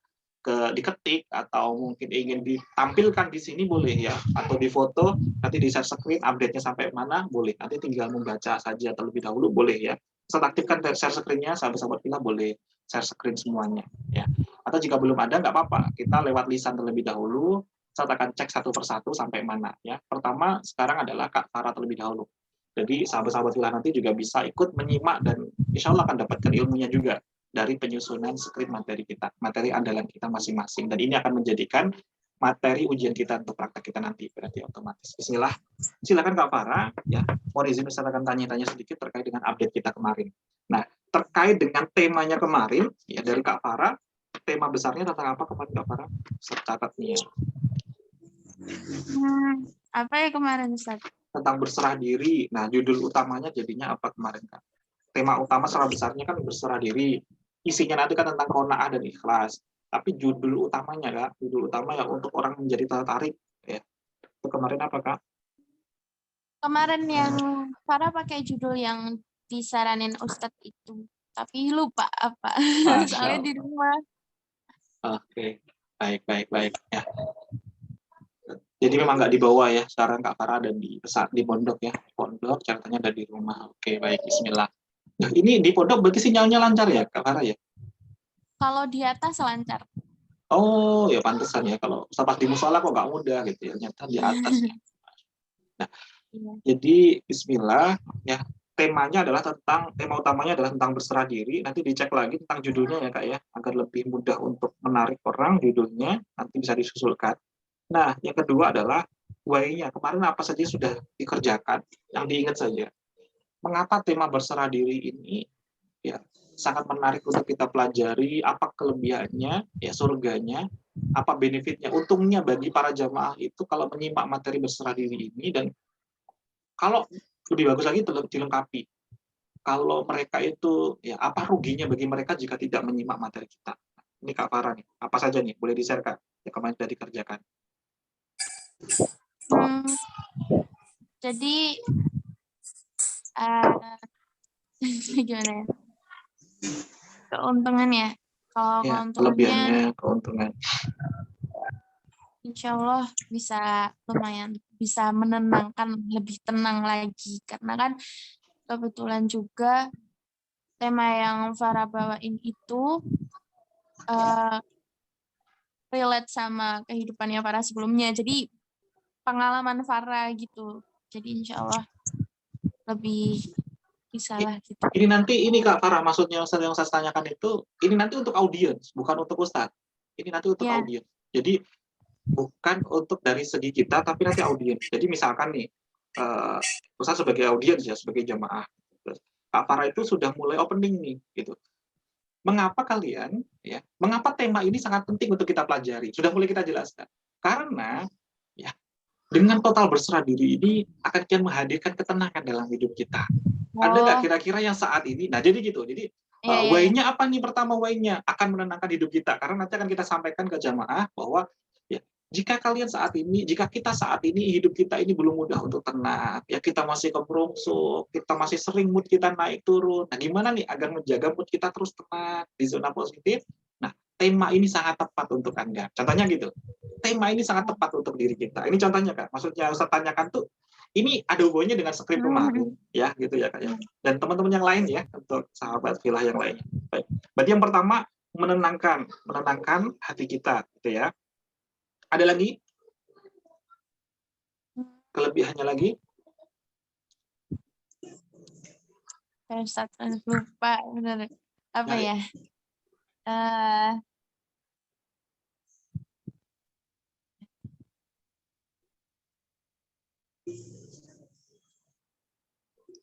diketik atau mungkin ingin ditampilkan di sini boleh ya, atau di foto nanti di share screen update-nya sampai mana boleh, nanti tinggal membaca saja terlebih dahulu boleh ya. Saat aktifkan share screen-nya, sahabat-sahabat kita boleh share screen semuanya ya. Atau jika belum ada nggak apa-apa, kita lewat lisan terlebih dahulu. Saya akan cek satu persatu sampai mana ya. Pertama sekarang adalah Kak Farah terlebih dahulu. Jadi sahabat-sahabat kita nanti juga bisa ikut menyimak dan insya Allah akan dapatkan ilmunya juga dari penyusunan skrip materi kita, materi andalan kita masing-masing. Dan ini akan menjadikan materi ujian kita untuk praktek kita nanti, berarti otomatis. Bismillah. Silakan Kak Farah, ya. Mohon izin saya akan tanya-tanya sedikit terkait dengan update kita kemarin. Nah, terkait dengan temanya kemarin, ya dari Kak Farah, tema besarnya tentang apa kemarin Kak Farah? Saya catat nih ya. Apa ya kemarin Ustaz? Tentang berserah diri. Nah, judul utamanya jadinya apa kemarin Kak? Tema utama secara besarnya kan berserah diri. Isinya nanti kan tentang qanaah dan ikhlas. Tapi judul utamanya Kak, judul utama yang untuk orang menjadi tertarik ya. Itu kemarin apa Kak? Kemarin yang Farah pakai judul yang disaranin Ustadz itu, tapi lupa apa. Soalnya di rumah. Oke, baik ya. Jadi memang nggak dibawa ya, sekarang Kak Farah ada di pondok ya, pondok catatannya ada di rumah. Oke, baik, Bismillah. Nah, ini di pondok berarti sinyalnya lancar ya Kak Farah ya? Kalau di atas lancar. Oh, ya pantesan ya, kalau pas di musola kok nggak mudah gitu ya, ternyata di atas ya. Nah, jadi Bismillah ya, temanya adalah tema utamanya adalah tentang berserah diri. Nanti dicek lagi tentang judulnya ya Kak ya, agar lebih mudah untuk menarik orang judulnya, nanti bisa disusulkan. Nah, yang kedua adalah why-nya. Kemarin apa saja sudah dikerjakan, yang diingat saja. Mengapa tema berserah diri ini ya sangat menarik untuk kita pelajari, apa kelebihannya, ya surganya, apa benefitnya, untungnya bagi para jamaah itu kalau menyimak materi berserah diri ini, dan kalau lebih bagus lagi dilengkapi. Kalau mereka itu, ya apa ruginya bagi mereka jika tidak menyimak materi kita. Ini Kak Farah nih, apa saja nih, boleh di-share Kak, ya kemarin sudah dikerjakan. Jadi gimana ya? Keuntungannya, kalau Ya, keuntungannya, keuntungan. Insya Allah bisa lumayan, bisa menenangkan, lebih tenang lagi. Karena kan kebetulan juga tema yang Farah bawain itu relate sama kehidupannya Farah sebelumnya. Jadi pengalaman Farah gitu. Jadi insya Allah lebih bisa lah gitu. Ini nanti, ini Kak Farah, maksudnya yang saya tanyakan itu, ini nanti untuk audiens, bukan untuk Ustadz. Ini nanti untuk audiens. Jadi bukan untuk dari segi kita, tapi nanti audiens. Jadi misalkan nih, Ustadz sebagai audiens ya, sebagai jamaah. Kak Farah itu sudah mulai opening nih, gitu. Mengapa kalian, ya, mengapa tema ini sangat penting untuk kita pelajari? Sudah mulai kita jelaskan. Karena, ya, dengan total berserah diri ini akan menghadirkan ketenangan dalam hidup kita. Ada nggak kira-kira yang saat ini? Nah, jadi gitu. Jadi why-nya apa nih? Pertama, why-nya akan menenangkan hidup kita. Karena nanti akan kita sampaikan ke jamaah bahwa ya, jika kita saat ini hidup kita ini belum mudah untuk tenang, ya kita masih kemerungsuk, kita masih sering mood kita naik turun. Nah, gimana nih agar menjaga mood kita terus tenang di zona positif? Nah, tema ini sangat tepat untuk Anda. Contohnya gitu. tema ini sangat tepat untuk diri kita. Ini contohnya Kak, maksudnya Ustaz tanyakan tuh, ini ada hubungannya dengan skrip kemarin, ya gitu ya Kak ya. Dan teman-teman yang lain ya, untuk sahabat filah yang lainnya. Baik. Berarti yang pertama menenangkan hati kita, gitu ya. Ada lagi? Kelebihannya lagi? Ustaz, lupa bener. Apa Nah, ya?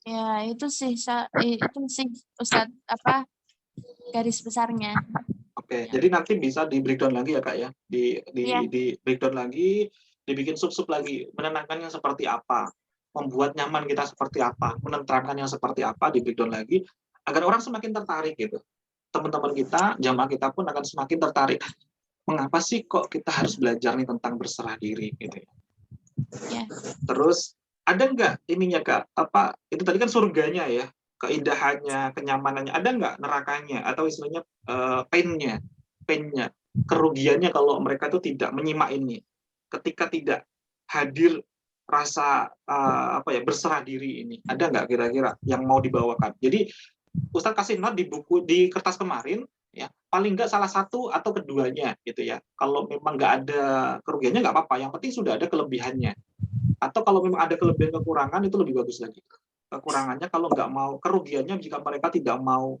Ya itu sih Ustaz apa garis besarnya. Oke, Ya. jadi nanti bisa di breakdown lagi ya Kak ya, Iya. di breakdown lagi, dibikin sub-sub lagi, menenangkannya seperti apa, membuat nyaman kita seperti apa, menenteramkannya seperti apa, di breakdown lagi, agar orang semakin tertarik gitu. Teman-teman kita, jamaah kita pun akan semakin tertarik. Mengapa sih kok kita harus belajar nih tentang berserah diri gitu ya? Ya. Terus ada nggak ininya Kak? Apa itu tadi kan surganya ya, keindahannya, kenyamanannya, ada nggak nerakanya atau istilahnya painnya, kerugiannya kalau mereka itu tidak menyimak ini, ketika tidak hadir rasa apa ya berserah diri ini, ada nggak kira-kira yang mau dibawakan? Jadi Ustadz kasih note di buku di kertas kemarin ya paling nggak salah satu atau keduanya gitu ya. Kalau memang nggak ada kerugiannya nggak apa-apa, yang penting sudah ada kelebihannya. Atau kalau memang ada kelebihan kekurangan itu lebih bagus lagi. Kekurangannya kalau nggak mau, kerugiannya jika mereka tidak mau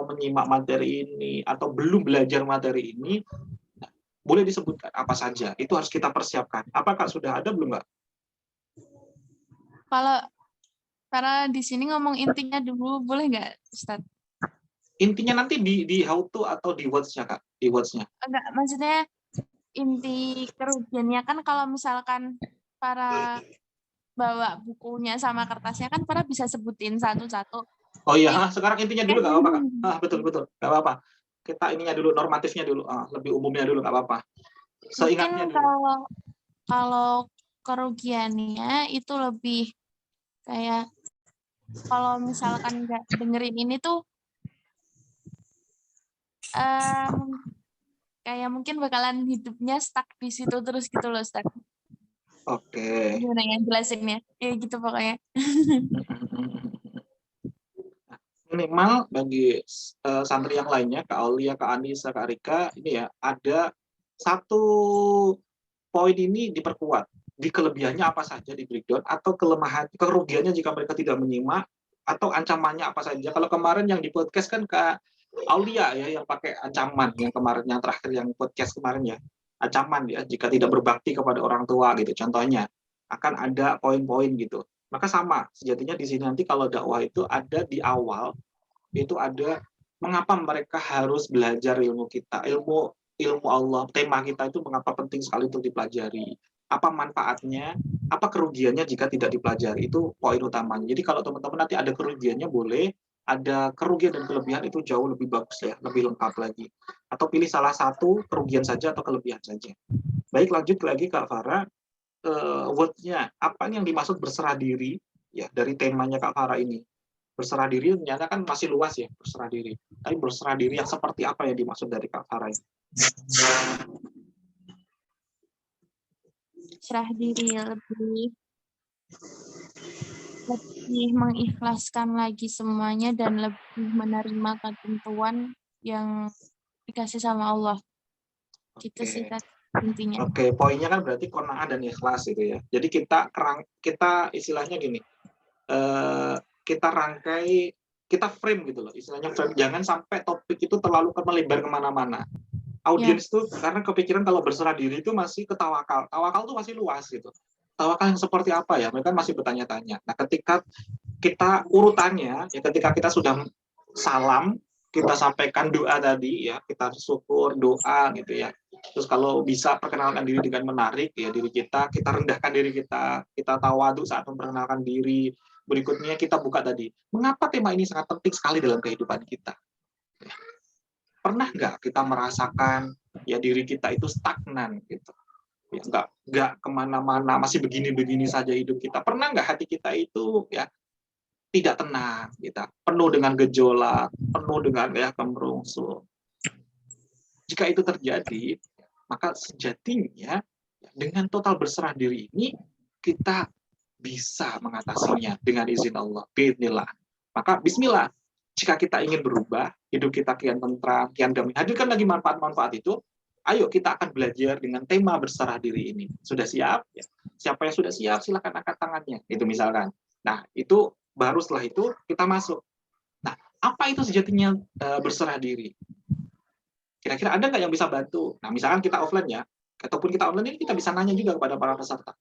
menyimak materi ini atau belum belajar materi ini, boleh disebutkan apa saja. Itu harus kita persiapkan. Apakah sudah ada belum Mbak? Kalau karena di sini ngomong intinya dulu, boleh nggak, Ustaz? Intinya nanti di how to atau di words-nya Kak, di words-nya. Enggak, maksudnya inti kerugiannya kan kalau misalkan para bawa bukunya sama kertasnya kan para bisa sebutin satu-satu. Oh iya, sekarang intinya dulu nggak apa-apa Kak. Betul nggak apa-apa. Kita ininya dulu, normatifnya dulu, lebih umumnya dulu nggak apa-apa. Seingatnya Mungkin dulu. kalau kerugiannya itu lebih kayak kalau misalkan nggak dengerin ini tuh kayak mungkin bakalan hidupnya stuck di situ terus gitu loh, Ustaz. Oke. Gimana ya jelasinnya? Ya gitu pokoknya. Minimal bagi santri yang lainnya, Kak Aulia, Kak Anissa, Kak Rika, ini ya ada satu poin ini diperkuat. Di kelebihannya apa saja di breakdown, atau kelemahan, kerugiannya jika mereka tidak menyimak, atau ancamannya apa saja. Kalau kemarin yang di podcast kan Kak Aulia ya yang pakai ancaman, yang kemarin yang terakhir yang podcast kemarin ya. Ancaman ya jika tidak berbakti kepada orang tua gitu. Contohnya akan ada poin-poin gitu. Maka sama, sejatinya di sini nanti kalau dakwah itu ada di awal, itu ada mengapa mereka harus belajar ilmu kita, ilmu Allah, tema kita itu mengapa penting sekali untuk dipelajari, apa manfaatnya, apa kerugiannya jika tidak dipelajari, itu poin utamanya. Jadi kalau teman-teman nanti ada kerugiannya boleh, ada kerugian dan kelebihan itu jauh lebih bagus ya, lebih lengkap lagi. Atau pilih salah satu kerugian saja atau kelebihan saja. Baik, lanjut lagi Kak Farah, word-nya, apa yang dimaksud berserah diri ya dari temanya Kak Farah ini. Berserah diri ternyata kan masih luas ya, berserah diri. Tapi berserah diri yang seperti apa yang dimaksud dari Kak Farah ini? Serah diri lebih mengikhlaskan lagi semuanya dan lebih menerima ketentuan yang dikasih sama Allah. Gitu sih intinya. Oke, poinnya kan berarti qanaah dan ikhlas gitu ya. Jadi kita istilahnya gini, kita rangkai, kita frame gitu loh, istilahnya frame. Jangan sampai topik itu terlalu melebar kemana-mana. Audiens tuh karena kepikiran kalau berserah diri itu masih ke tawakal. Tawakal tuh masih luas gitu. Tawakal yang seperti apa ya? Mereka masih bertanya-tanya. Nah, ketika kita urutannya, ya ketika kita sudah salam, kita sampaikan doa tadi ya, kita syukur, doa gitu ya. Terus kalau bisa perkenalkan diri dengan menarik ya diri kita rendahkan diri kita tawadu saat memperkenalkan diri. Berikutnya kita buka tadi, mengapa tema ini sangat penting sekali dalam kehidupan kita. Pernah nggak kita merasakan ya diri kita itu stagnan gitu, ya, nggak kemana-mana, masih begini-begini saja hidup kita. Pernah nggak hati kita itu ya tidak tenang, kita penuh dengan gejolak, penuh dengan ya kemerungsung. Jika itu terjadi, Maka sejatinya dengan total berserah diri ini kita bisa mengatasinya dengan izin Allah. Bismillah. Maka bismillah. Jika kita ingin berubah, hidup kita kian tentram, kian damai, hadirkan lagi manfaat-manfaat itu. Ayo kita akan belajar dengan tema berserah diri ini. Sudah siap? Ya. Siapa yang sudah siap, silakan angkat tangannya. Itu misalkan. Nah, itu baru setelah itu kita masuk. Nah, apa itu sejatinya berserah diri? Kira-kira ada nggak yang bisa bantu? Nah, misalkan kita offline ya, ataupun kita online ini kita bisa nanya juga kepada para peserta.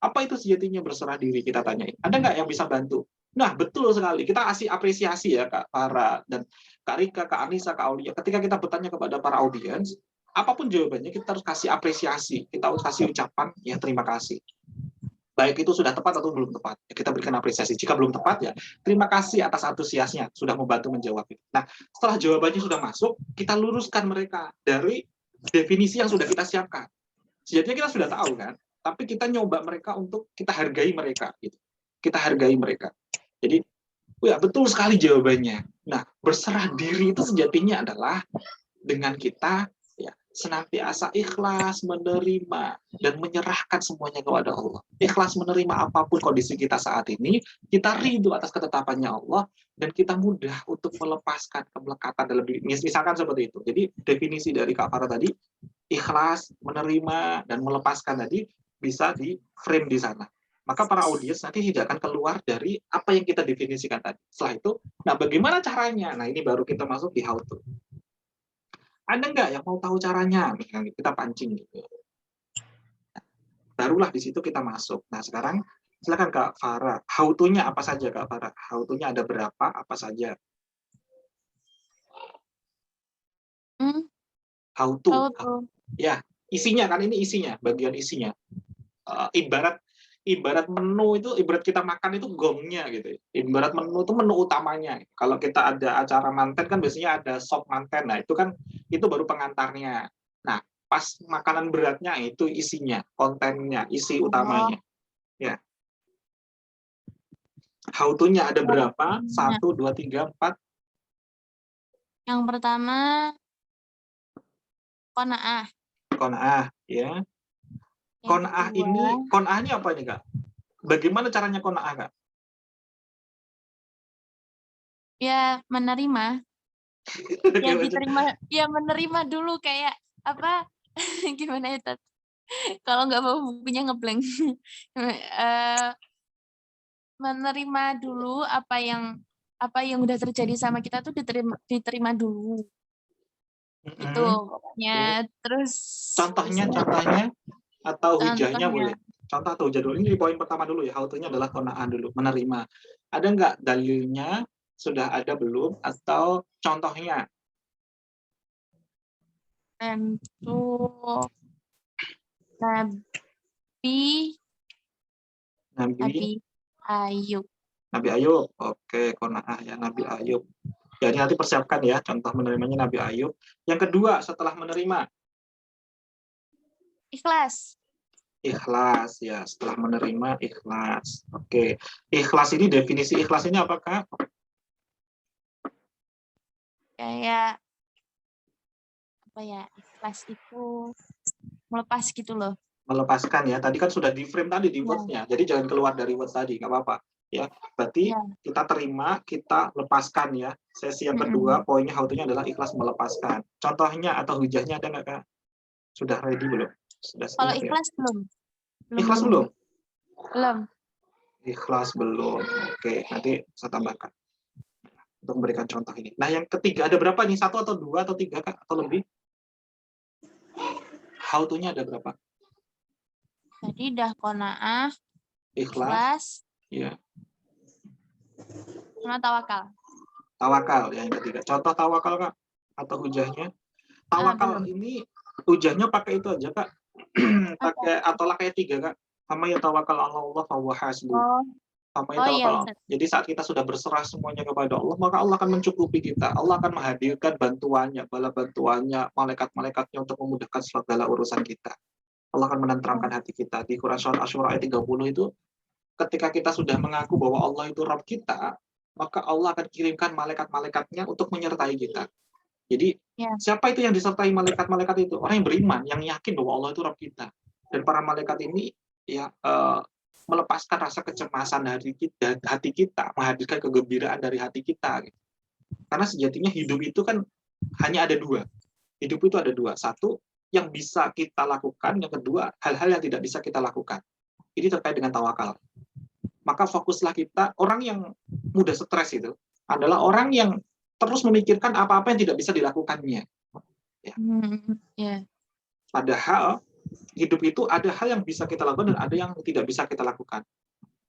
Apa itu sejatinya berserah diri? Kita tanyain. Ada nggak yang bisa bantu? Nah, betul sekali. Kita kasih apresiasi ya, Kak Farah dan Kak Rika, Kak Anissa, Kak Aulia. Ketika kita bertanya kepada para audiens, apapun jawabannya kita harus kasih apresiasi. Kita harus kasih ucapan, ya terima kasih. Baik itu sudah tepat atau belum tepat, ya, kita berikan apresiasi. Jika belum tepat, ya terima kasih atas antusiasnya, sudah membantu menjawab. Nah, setelah jawabannya sudah masuk, kita luruskan mereka dari definisi yang sudah kita siapkan. Sejatinya kita sudah tahu kan, tapi kita nyoba mereka untuk kita hargai mereka. Gitu. Kita hargai mereka. Jadi, ya betul sekali jawabannya. Nah, berserah diri itu sejatinya adalah dengan kita ya senantiasa ikhlas menerima dan menyerahkan semuanya kepada Allah. Ikhlas menerima apapun kondisi kita saat ini, kita ridho atas ketetapannya Allah, dan kita mudah untuk melepaskan kemelekatan dalam diri. Misalkan seperti itu. Jadi definisi dari Kak Farah tadi, ikhlas, menerima, dan melepaskan tadi bisa di frame di sana. Maka para audiens nanti tidak akan keluar dari apa yang kita definisikan tadi. Setelah itu, nah bagaimana caranya? Nah ini baru kita masuk di how to. Ada nggak yang mau tahu caranya? Misalnya kita pancing gitu. Barulah di situ kita masuk. Nah sekarang silakan Kak Farah. How to-nya apa saja Kak Farah? How to-nya ada berapa? Apa saja? How to. Tahu tuh. Ya, isinya kan ini isinya, bagian isinya. Ibarat menu itu, ibarat kita makan itu gongnya gitu. Ibarat menu itu menu utamanya. Kalau kita ada acara manten kan biasanya ada sop manten. Nah, itu kan itu baru pengantarnya. Nah, pas makanan beratnya itu isinya, kontennya, isi utamanya. Ya. How to-nya ada berapa? 1, 2, 3, 4. Yang pertama qanaah. Qanaah, ya. Qanaah ini apa ini, Kak? Bagaimana caranya qanaah, Kak? Ya menerima. Ya diterima, ya menerima dulu kayak apa? Gimana ya, Tat? Kalau nggak bawa bukunya ngeblank. Menerima dulu apa yang udah terjadi sama kita tuh diterima dulu. Itu pokoknya. Terus contohnya atau hujahnya boleh. Contoh atau hujah dulu. Ini di poin pertama dulu ya. How to-nya adalah qanaah dulu, menerima. Ada nggak dalilnya? Sudah ada belum? Atau contohnya? Tentu Nabi Ayub. Nabi Ayub. Oke, qanaah ya Nabi Ayub. Jadi nanti persiapkan ya contoh menerimanya Nabi Ayub. Yang kedua setelah menerima. Ikhlas. Ikhlas ya, setelah menerima ikhlas. Oke. Ikhlas ini, definisi ikhlas ini apakah? Kayak apa ya? Ikhlas itu melepas gitu loh. Melepaskan ya. Tadi kan sudah di frame tadi di words-nya. Jadi jangan keluar dari words tadi, nggak apa-apa. Ya, berarti kita terima, kita lepaskan ya. Sesi yang kedua, poinnya how to-nya adalah ikhlas melepaskan. Contohnya atau hujahnya ada nggak, Kak? Sudah ready belum? Sudah Kalau siap, ikhlas ya? belum? Ikhlas belum? Belum. Ikhlas belum. Oke, nanti saya tambahkan untuk memberikan contoh ini. Nah, yang ketiga ada berapa nih? 1 atau 2 atau 3, Kak? Atau lebih? How to-nya ada berapa? Jadi udah qanaah, ikhlas, ya. sama tawakal. Tawakal ya yang ketiga. Contoh tawakal, Kak? Atau hujahnya? Tawakal ini hujahnya pakai itu aja, Kak. Pakai ataulah kayak 3, Kak. Sama ya tawakal Allah fahuwa hasbuh. Jadi saat kita sudah berserah semuanya kepada Allah, maka Allah akan mencukupi kita. Allah akan menghadirkan bantuannya, bala bantuannya, malaikat-malaikatnya untuk memudahkan segala urusan kita. Allah akan menenteramkan hati kita. Di Quran Surah Asy-Syura ayat 30 itu, ketika kita sudah mengaku bahwa Allah itu Rabb kita, maka Allah akan kirimkan malaikat-malaikatnya untuk menyertai kita. Jadi Ya. siapa itu yang disertai malaikat-malaikat itu? Orang yang beriman, yang yakin bahwa Allah itu Rabb kita. Dan para malaikat ini ya melepaskan rasa kecemasan hati kita, menghadirkan kegembiraan dari hati kita. Gitu. Karena sejatinya hidup itu kan hanya ada dua. Hidup itu ada dua. Satu, yang bisa kita lakukan. Yang kedua, hal-hal yang tidak bisa kita lakukan. Ini terkait dengan tawakal. Maka fokuslah kita, orang yang mudah stres itu adalah orang yang terus memikirkan apa-apa yang tidak bisa dilakukannya. Ya. Yeah. Padahal hidup itu ada hal yang bisa kita lakukan dan ada yang tidak bisa kita lakukan.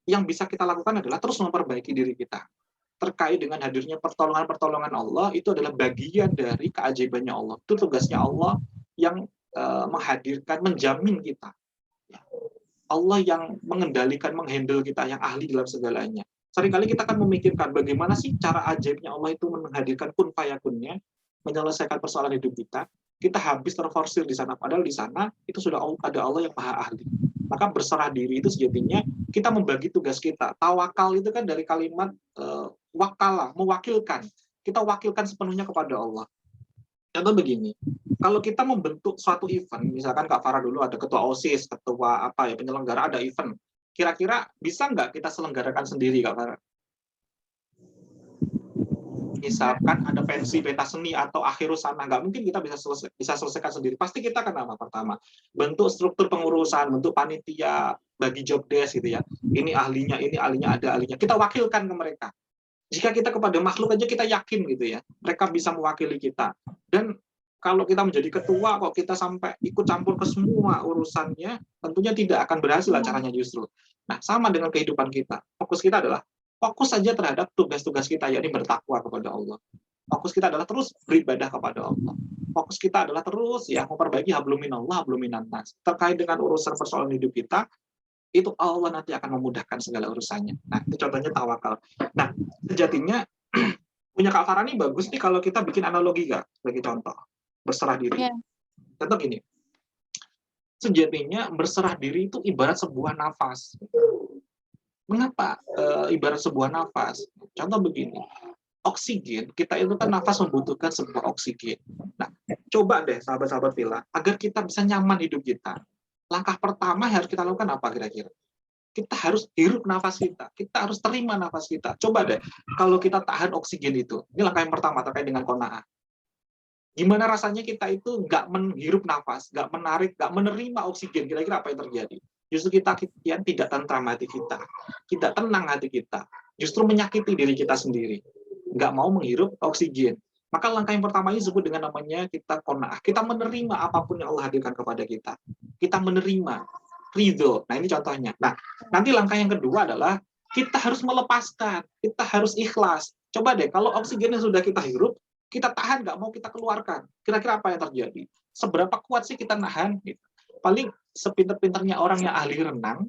Yang bisa kita lakukan adalah terus memperbaiki diri kita. Terkait dengan hadirnya pertolongan-pertolongan Allah, itu adalah bagian dari keajaibannya Allah. Itu tugasnya Allah yang menghadirkan, menjamin kita. Allah yang mengendalikan, menghandle kita, yang ahli dalam segalanya. Seringkali kita akan memikirkan bagaimana sih cara ajaibnya Allah itu menghadirkan kun fayakunnya, menyelesaikan persoalan hidup kita. Kita habis terforsir di sana, padahal di sana itu sudah ada Allah yang maha ahli. Maka berserah diri itu sejatinya kita membagi tugas kita. Tawakal itu kan dari kalimat wakala, mewakilkan. Kita wakilkan sepenuhnya kepada Allah. Contoh begini, kalau kita membentuk suatu event, misalkan Kak Farah dulu ada ketua OSIS, ketua apa ya penyelenggara ada event, kira-kira bisa nggak kita selenggarakan sendiri Kak Farah? Misalkan ada pensi pentas seni atau akhirus sana, nggak mungkin kita bisa selesaikan sendiri. Pasti kita akan apa pertama? Bentuk struktur pengurusan, bentuk panitia, bagi job desk gitu ya. Ini ahlinya, ada ahlinya. Kita wakilkan ke mereka. Jika kita kepada makhluk aja kita yakin gitu ya, mereka bisa mewakili kita. Dan kalau kita menjadi ketua kok kita sampai ikut campur ke semua urusannya, tentunya tidak akan berhasil acaranya justru. Nah, sama dengan kehidupan kita. Fokus kita adalah fokus saja terhadap tugas-tugas kita, yakni bertakwa kepada Allah. Fokus kita adalah terus beribadah kepada Allah. Fokus kita adalah terus ya memperbaiki hablum minallah, hablum minannas. Terkait dengan urusan persoalan hidup kita, itu Allah nanti akan memudahkan segala urusannya. Nah, itu contohnya tawakal. Nah, sejatinya punya Kak Farah ini bagus nih kalau kita bikin analogi Kak, sebagai contoh. Berserah diri. Yeah. Contoh gini, sejatinya berserah diri itu ibarat sebuah nafas. Mengapa ibarat sebuah nafas? Contoh begini, oksigen, kita itu kan nafas membutuhkan sebuah oksigen. Nah, coba deh sahabat-sahabat Villa, agar kita bisa nyaman hidup kita. Langkah pertama yang harus kita lakukan apa kira-kira? Kita harus hirup nafas kita harus terima nafas kita. Coba deh, kalau kita tahan oksigen itu, ini langkah yang pertama terkait dengan qanaah. Gimana rasanya kita itu nggak menghirup nafas, nggak menarik, nggak menerima oksigen, kira-kira apa yang terjadi? Justru kita yang tidak tentram hati kita, tidak tenang hati kita, justru menyakiti diri kita sendiri, nggak mau menghirup oksigen. Maka langkah yang pertama ini disebut dengan namanya kita qanaah. Kita menerima apapun yang Allah hadirkan kepada kita. Kita menerima, ridho. Nah ini contohnya. Nah nanti langkah yang kedua adalah kita harus melepaskan, kita harus ikhlas. Coba deh, kalau oksigennya sudah kita hirup, kita tahan, nggak mau kita keluarkan. Kira-kira apa yang terjadi? Seberapa kuat sih kita nahan? Paling sepinter-pinternya orang yang ahli renang,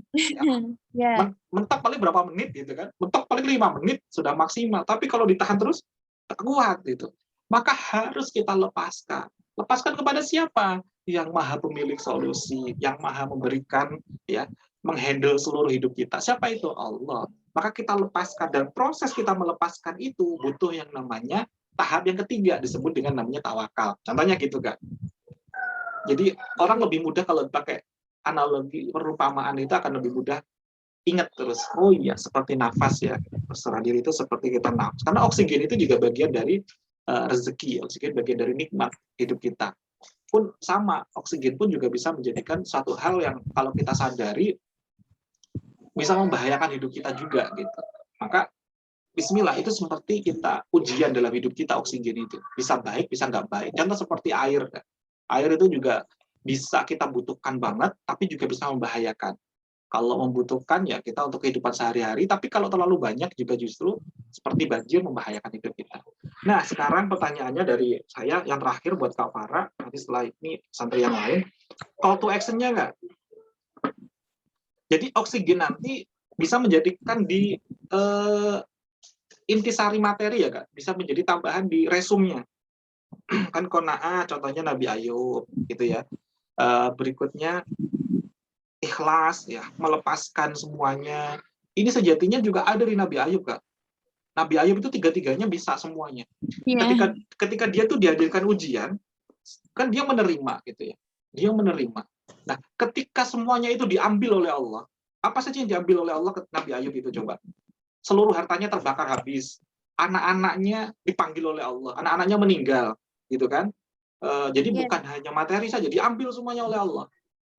ya, mentok paling berapa menit gitu kan? Mentok paling 5 menit sudah maksimal. Tapi kalau ditahan terus, tak kuat gitu. Maka harus kita lepaskan. Lepaskan kepada siapa? Yang maha pemilik solusi, yang maha memberikan, ya, menghandle seluruh hidup kita. Siapa itu? Allah. Maka kita lepaskan, dan proses kita melepaskan itu butuh yang namanya tahap yang ketiga, disebut dengan namanya tawakal. Contohnya gitu kan. Jadi orang lebih mudah kalau pakai analogi perumpamaan itu akan lebih mudah ingat terus. Oh iya, seperti nafas ya. Berserah diri itu seperti kita nafas. Karena oksigen itu juga bagian dari rezeki, oksigen bagian dari nikmat hidup kita. Pun sama, oksigen pun juga bisa menjadikan suatu hal yang kalau kita sadari bisa membahayakan hidup kita juga gitu. Maka bismillah, itu seperti kita ujian dalam hidup kita, oksigen itu. Bisa baik, bisa nggak baik. Contoh seperti air. Air itu juga bisa kita butuhkan banget, tapi juga bisa membahayakan. Kalau membutuhkan ya kita untuk kehidupan sehari-hari, tapi kalau terlalu banyak juga justru seperti banjir membahayakan hidup kita. Nah, sekarang pertanyaannya dari saya yang terakhir buat Kak Farah, nanti setelah ini santri yang lain, call to action-nya nggak? Jadi oksigen nanti bisa menjadikan di intisari materi ya Kak, bisa menjadi tambahan di resumnya. Kan qanaah contohnya Nabi Ayub gitu ya. Berikutnya ikhlas ya, melepaskan semuanya. Ini sejatinya juga ada di Nabi Ayub Kak. Nabi Ayub itu tiga-tiganya bisa semuanya. Iya. Ketika dia tuh dihadirkan ujian, kan dia menerima gitu ya. Dia menerima. Nah, ketika semuanya itu diambil oleh Allah, apa saja yang diambil oleh Allah ke Nabi Ayub itu coba? Seluruh hartanya terbakar habis. Anak-anaknya dipanggil oleh Allah, anak-anaknya meninggal, gitu kan? Jadi Iya. bukan hanya materi saja, diambil semuanya oleh Allah.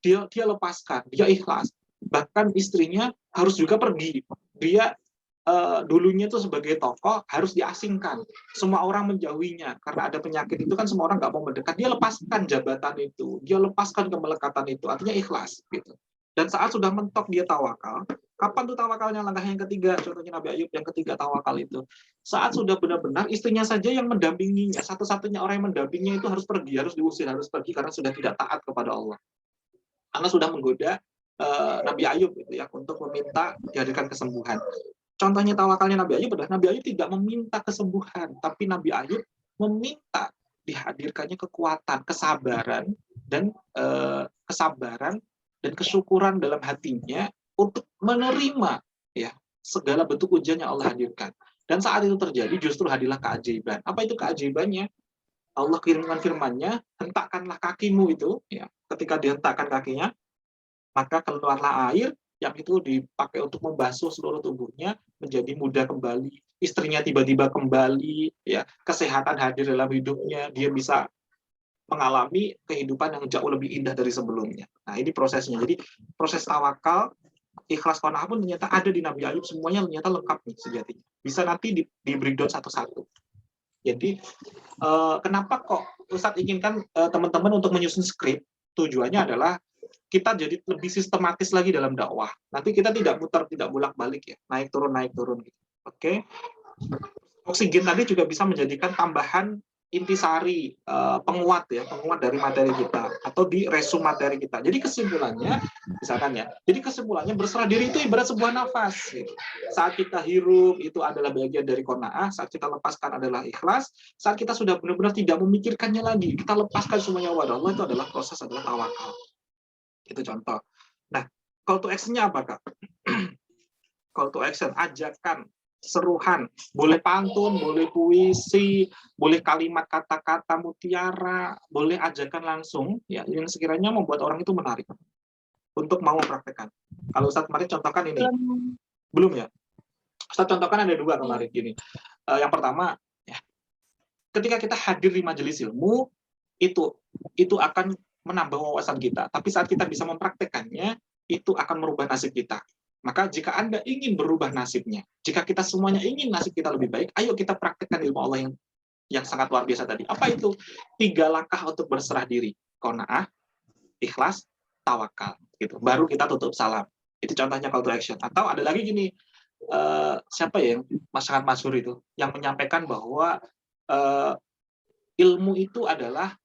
Dia lepaskan, dia ikhlas. Bahkan istrinya harus juga pergi. Dia dulunya itu sebagai tokoh harus diasingkan. Semua orang menjauhinya karena ada penyakit itu kan semua orang nggak mau mendekat. Dia lepaskan jabatan itu, dia lepaskan kemelekatan itu, artinya ikhlas gitu. Dan saat sudah mentok dia tawakal. Kapan tuh tawakalnya? Langkah yang ketiga, contohnya Nabi Ayub yang ketiga tawakal itu. Saat sudah benar-benar istrinya saja yang mendampinginya, satu-satunya orang yang mendampinginya itu harus pergi, harus diusir, harus pergi karena sudah tidak taat kepada Allah. Karena sudah menggoda Nabi Ayub gitu ya untuk meminta dihadirkan kesembuhan. Contohnya tawakalnya Nabi Ayub adalah Nabi Ayub tidak meminta kesembuhan, tapi Nabi Ayub meminta dihadirkannya kekuatan, kesabaran dan kesyukuran dalam hatinya untuk menerima ya segala bentuk ujian yang Allah hadirkan. Dan saat itu terjadi justru hadirlah keajaiban. Apa itu keajaibannya? Allah kirimkan firman-Nya, hentakkanlah kakimu itu, ya. Ketika dihentakkan kakinya, maka keluarlah air yang itu dipakai untuk membasuh seluruh tubuhnya menjadi mudah kembali, istrinya tiba-tiba kembali, ya kesehatan hadir dalam hidupnya, dia bisa mengalami kehidupan yang jauh lebih indah dari sebelumnya. Nah ini prosesnya. Jadi proses tawakal, ikhlas qanaah pun ternyata ada di Nabi Ayub, semuanya ternyata lengkap nih sejatinya. Bisa nanti di breakdown satu-satu. Jadi kenapa kok Ustadz inginkan teman-teman untuk menyusun skrip? Tujuannya adalah kita jadi lebih sistematis lagi dalam dakwah. Nanti kita tidak muter, tidak bolak-balik ya, naik turun. Gitu. Oke. Oksigen tadi juga bisa menjadikan tambahan intisari, penguat dari materi kita atau di resume materi kita. Jadi kesimpulannya, misalkan ya, jadi kesimpulannya berserah diri itu ibarat sebuah nafas. Gitu. Saat kita hirup itu adalah bagian dari qanaah, saat kita lepaskan adalah ikhlas, saat kita sudah benar-benar tidak memikirkannya lagi, kita lepaskan semuanya kepada Allah, itu adalah proses, adalah tawakal. Itu contoh. Nah, call to action-nya apa, Kak? Call to action, ajakan, seruhan, boleh pantun, boleh puisi, boleh kalimat kata-kata mutiara, boleh ajakan langsung, ya, yang sekiranya membuat orang itu menarik untuk mau mempraktekkan. Kalau Ustadz kemarin contohkan ini, belum ya? Ustadz contohkan ada dua kemarin gini. Yang pertama, ya, ketika kita hadir di majelis ilmu, itu akan menambah wawasan kita. Tapi saat kita bisa mempraktekannya, itu akan merubah nasib kita. Maka jika Anda ingin berubah nasibnya, jika kita semuanya ingin nasib kita lebih baik, ayo kita praktekkan ilmu Allah yang sangat luar biasa tadi. Apa itu? 3 langkah untuk berserah diri. Qanaah, ikhlas, tawakal. Gitu. Baru kita tutup salam. Itu contohnya call to action. Atau ada lagi gini, siapa ya yang sangat masyhur itu, yang menyampaikan bahwa ilmu itu adalah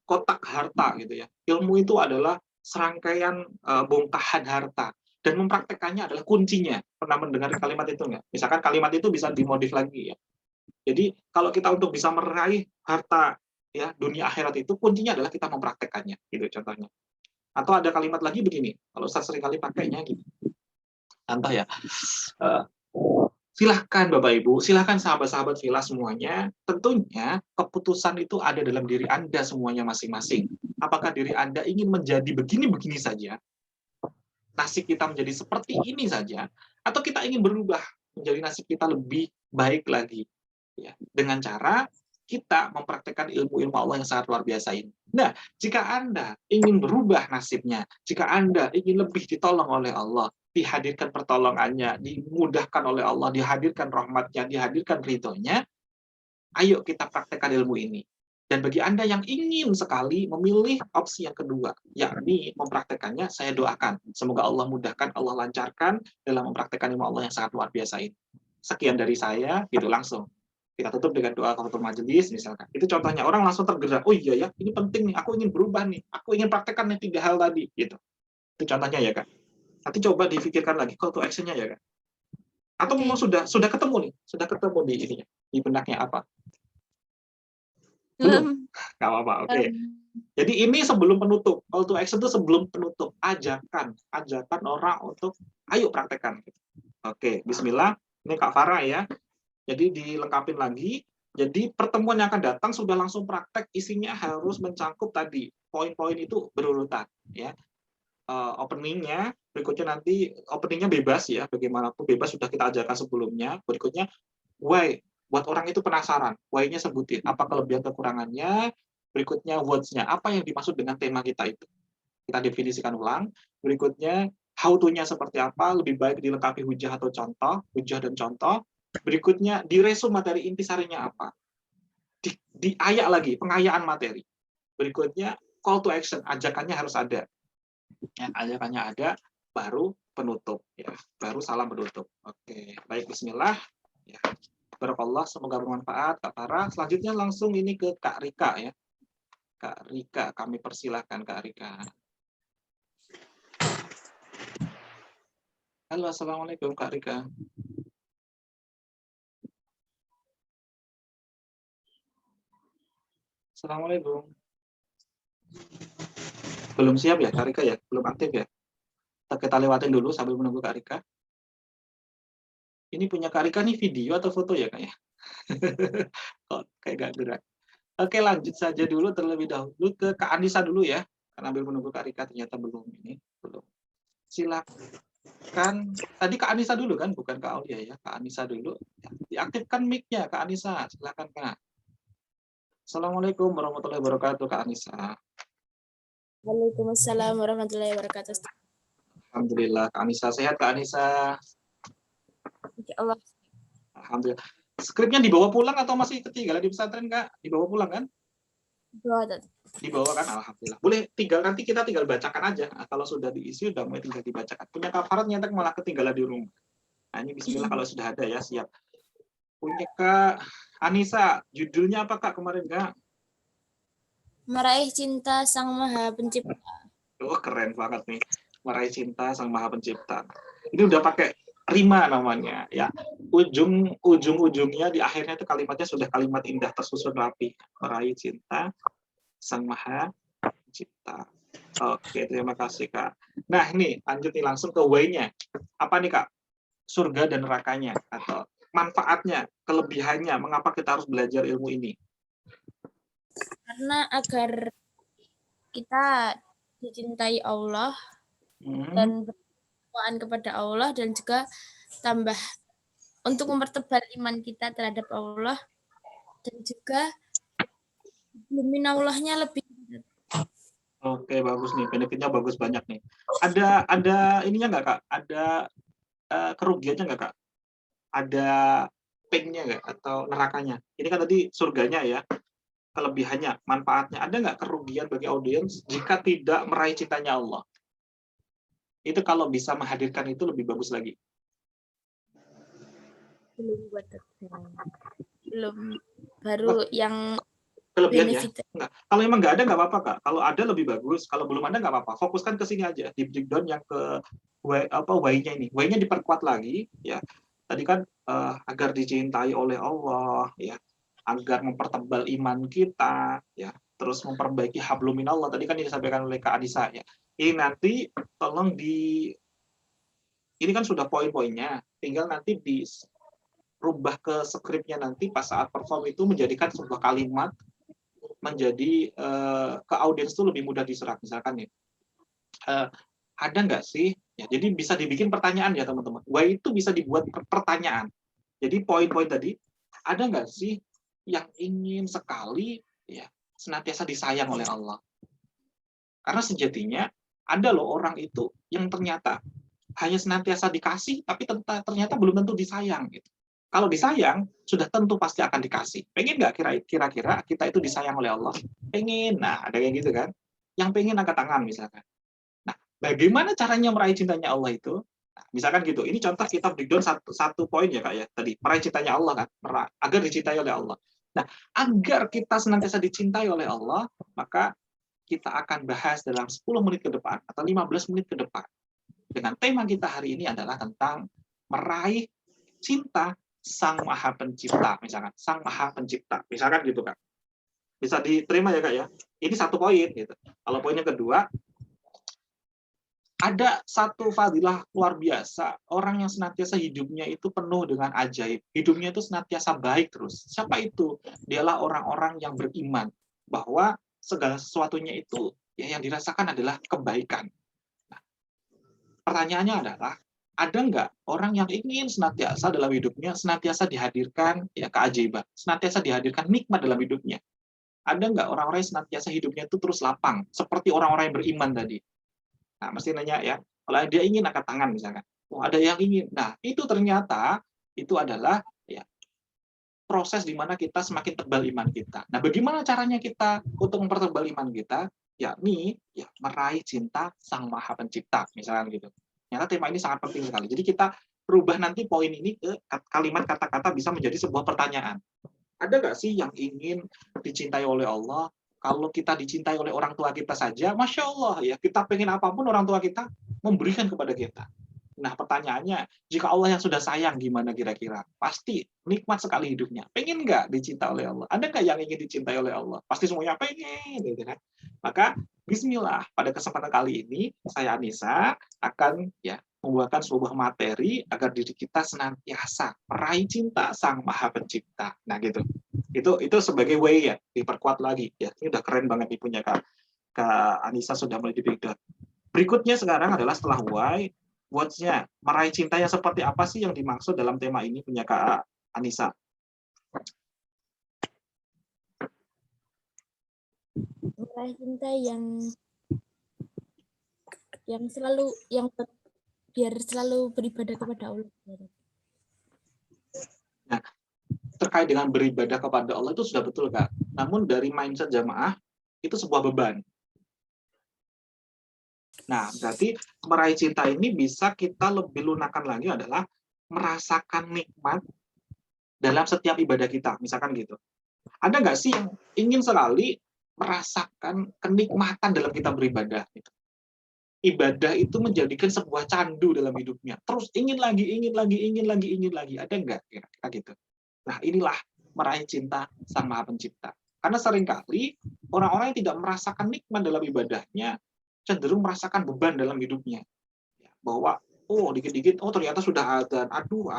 kotak harta gitu ya. Ilmu itu adalah serangkaian bongkahan harta, dan mempraktekannya adalah kuncinya. Pernah mendengar kalimat itu nggak? Misalkan kalimat itu bisa dimodif lagi ya. Jadi kalau kita untuk bisa meraih harta ya dunia akhirat itu kuncinya adalah kita mempraktekannya gitu contohnya. Atau ada kalimat lagi begini, kalau saya sering kali pakainya gini. Contoh ya. Silahkan Bapak Ibu, silahkan sahabat-sahabat Villa semuanya, tentunya keputusan itu ada dalam diri Anda semuanya masing-masing. Apakah diri Anda ingin menjadi begini-begini saja, nasib kita menjadi seperti ini saja, atau kita ingin berubah menjadi nasib kita lebih baik lagi, ya, dengan cara kita mempraktekkan ilmu-ilmu Allah yang sangat luar biasa ini. Nah, jika Anda ingin berubah nasibnya, jika Anda ingin lebih ditolong oleh Allah, dihadirkan pertolongannya, dimudahkan oleh Allah, dihadirkan rahmatnya, dihadirkan ridhonya, ayo kita praktekkan ilmu ini. Dan bagi Anda yang ingin sekali memilih opsi yang kedua, yakni mempraktekannya, saya doakan. Semoga Allah mudahkan, Allah lancarkan dalam mempraktekkan ilmu Allah yang sangat luar biasa ini. Sekian dari saya, gitu langsung. Kita tutup dengan doa kafatul majelis, misalkan. Itu contohnya, orang langsung tergerak, oh iya ya, ini penting nih, aku ingin berubah nih, aku ingin praktekkan nih 3 hal tadi. Gitu. Itu contohnya ya, Kak. Nanti coba difikirkan lagi call to action-nya ya, Kak. Atau memang sudah ketemu nih, sudah ketemu di ininya, di benaknya apa? Belum? Nggak apa-apa, oke. Jadi ini sebelum penutup. Call to action itu sebelum penutup. Ajakan orang untuk ayo praktekkan. Oke, bismillah. Ini Kak Farah ya. Jadi dilengkapin lagi. Jadi pertemuan yang akan datang sudah langsung praktek, isinya harus mencangkup tadi. Poin-poin itu berurutan ya. Openingnya, berikutnya nanti openingnya bebas ya, bagaimanapun bebas sudah kita ajarkan sebelumnya. Berikutnya why, buat orang itu penasaran, why-nya sebutin, apa kelebihan kekurangannya. Berikutnya words-nya, apa yang dimaksud dengan tema kita itu, kita definisikan ulang. Berikutnya how to-nya seperti apa, lebih baik dilengkapi hujah atau contoh, hujah dan contoh. Berikutnya diresum materi intisarinya apa, diayak lagi pengayaan materi. Berikutnya call to action, ajakannya harus ada ya, ajakannya ada, baru penutup ya, baru salam penutup. Oke, baik, bismillah ya. Barakallah, semoga bermanfaat Kak Farah. Selanjutnya langsung ini ke Kak Rika ya. Kak Rika, kami persilahkan Kak Rika. Halo, assalamualaikum Kak Rika. Assalamualaikum. Belum siap ya Kak Rika ya? Belum aktif ya? Kita lewatin dulu sambil menunggu Kak Rika. Ini punya Kak Rika nih video atau foto ya Kak ya? Kok kayak gak gerak. Oke, lanjut saja dulu terlebih dahulu ke Kak Anissa dulu ya. Karena ambil menunggu Kak Rika ternyata belum ini. Belum. Silakan. Tadi Kak Anissa dulu kan, bukan Kak Aulia ya. Kak Anissa dulu. Diaktifkan mic-nya Kak Anissa. Silakan Kak. Assalamualaikum warahmatullahi wabarakatuh Kak Anissa. Waalaikumsalam warahmatullahi wabarakatuh. Alhamdulillah, Kak Anissa sehat Kak Anissa. Ya Allah. Alhamdulillah. Skripnya dibawa pulang atau masih ketinggalan di pesantren Kak? Dibawa pulang kan? Dibawa kan? Alhamdulillah. Boleh nanti kita tinggal bacakan aja. Nah, kalau sudah diisi udah mulai tinggal dibacakan. Punya Kak Farad nyata malah ketinggalan di rumah. Nah, ini bismillah kalau sudah ada ya, siap. Punya Kak Anissa, judulnya apa Kak kemarin Kak? Meraih cinta Sang Maha Pencipta. Oh, keren banget nih. Meraih cinta Sang Maha Pencipta. Ini udah pakai rima namanya ya. Ujung-ujungnya di akhirnya itu kalimatnya sudah kalimat indah tersusun rapi. Meraih cinta Sang Maha Pencipta. Oke, terima kasih Kak. Nah, ini lanjut nih langsung ke why-nya. Apa nih Kak? Surga dan nerakanya atau manfaatnya, kelebihannya, mengapa kita harus belajar ilmu ini? Karena agar kita dicintai Allah dan berdoa kepada Allah, dan juga tambah untuk mempertebal iman kita terhadap Allah, dan juga Allahnya lebih. Oke, bagus nih, benefitnya bagus banyak nih. Ada ininya nggak Kak? Ada kerugiannya nggak Kak? Ada pain-nya nggak atau nerakanya? Ini kan tadi surganya ya, kelebihannya, manfaatnya. Ada nggak kerugian bagi audiens jika tidak meraih cintanya Allah? Itu kalau bisa menghadirkan itu lebih bagus lagi. Belum, baru yang kelebihannya. Enggak. Kalau emang nggak ada nggak apa-apa Kak. Kalau ada lebih bagus. Kalau belum ada nggak apa-apa. Fokuskan ke sini aja. Di breakdown yang ke why-nya ini. Why-nya diperkuat lagi ya. Tadi kan agar dicintai oleh Allah ya. Agar mempertebal iman kita ya. Terus memperbaiki hablum minallah. Tadi kan disampaikan oleh Kak Anissa ya. Ini nanti tolong ini kan sudah poin-poinnya. Tinggal nanti dirubah ke skripnya nanti pas saat perform itu menjadikan sebuah kalimat, menjadi ke audiens itu lebih mudah diserap. Misalkan nih, ada nggak sih? Ya, jadi bisa dibikin pertanyaan ya teman-teman. Why itu bisa dibuat pertanyaan. Jadi poin-poin tadi, ada nggak sih yang ingin sekali ya senantiasa disayang oleh Allah? Karena sejatinya ada loh orang itu yang ternyata hanya senantiasa dikasih, tapi ternyata belum tentu disayang gitu. Kalau disayang, sudah tentu pasti akan dikasih. Pengen nggak kira-kira kita itu disayang oleh Allah? Pengen. Nah, ada yang gitu kan. Yang pengen angkat tangan misalkan. Nah, bagaimana caranya meraih cintanya Allah itu? Nah, misalkan gitu. Ini contoh kita breakdown satu poin ya Kak ya. Tadi, meraih cintanya Allah kan. Agar dicintai oleh Allah. Nah, agar kita senantiasa dicintai oleh Allah, maka kita akan bahas dalam 10 menit ke depan atau 15 menit ke depan. Dengan tema kita hari ini adalah tentang meraih cinta Sang Maha Pencipta, misalkan Sang Maha Pencipta, misalkan gitu Kak. Bisa diterima ya Kak ya? Ini satu poin gitu. Kalau poin yang kedua, ada satu fadilah luar biasa, orang yang senantiasa hidupnya itu penuh dengan ajaib. Hidupnya itu senantiasa baik terus. Siapa itu? Dialah orang-orang yang beriman bahwa segala sesuatunya itu ya yang dirasakan adalah kebaikan. Nah, pertanyaannya adalah, ada nggak orang yang ingin senantiasa dalam hidupnya senantiasa dihadirkan ya keajaiban, senantiasa dihadirkan nikmat dalam hidupnya? Ada nggak orang-orang yang senantiasa hidupnya itu terus lapang, seperti orang-orang yang beriman tadi? Nah, mesti nanya ya, kalau dia ingin angkat tangan misalkan. Oh, ada yang ingin. Nah, itu ternyata itu adalah ya proses di mana kita semakin tebal iman kita. Nah, bagaimana caranya kita untuk mempertebal iman kita? Yakni ya meraih cinta Sang Maha Pencipta, misalkan gitu. Ternyata tema ini sangat penting sekali. Jadi kita rubah nanti poin ini ke kalimat kata-kata bisa menjadi sebuah pertanyaan. Ada nggak sih yang ingin dicintai oleh Allah? Kalau kita dicintai oleh orang tua kita saja, Masya Allah ya, kita pengen apapun orang tua kita memberikan kepada kita. Nah pertanyaannya, jika Allah yang sudah sayang gimana kira-kira? Pasti nikmat sekali hidupnya. Pengen nggak dicintai oleh Allah? Ada nggak yang ingin dicintai oleh Allah? Pasti semuanya pengen. Gitu kan? Maka Bismillah, pada kesempatan kali ini saya Anissa akan ya membuatkan sebuah materi agar diri kita senantiasa meraih cinta Sang Maha Pencipta. Nah gitu. Itu sebagai way ya, diperkuat lagi ya. Ini udah keren banget nih punya Kak Anissa sudah mulai di breakdown. Berikutnya sekarang adalah setelah why, what's-nya. Meraih cinta yang seperti apa sih yang dimaksud dalam tema ini punya Kak Anissa? Meraih cinta yang selalu biar selalu beribadah kepada Allah. Nah, terkait dengan beribadah kepada Allah itu sudah betul Kak. Namun dari mindset jamaah itu sebuah beban. Nah, berarti meraih cinta ini bisa kita lebih lunakan lagi adalah merasakan nikmat dalam setiap ibadah kita, misalkan gitu. Ada nggak sih yang ingin sekali merasakan kenikmatan dalam kita beribadah? Gitu. Ibadah itu menjadikan sebuah candu dalam hidupnya. Terus ingin lagi, ingin lagi, ingin lagi, ingin lagi. Ada nggak kira-kira gitu? Nah, inilah meraih cinta Sang Maha Pencipta. Karena seringkali orang-orang yang tidak merasakan nikmat dalam ibadahnya cenderung merasakan beban dalam hidupnya. Bahwa oh dikit-dikit oh ternyata sudah adzan, aduh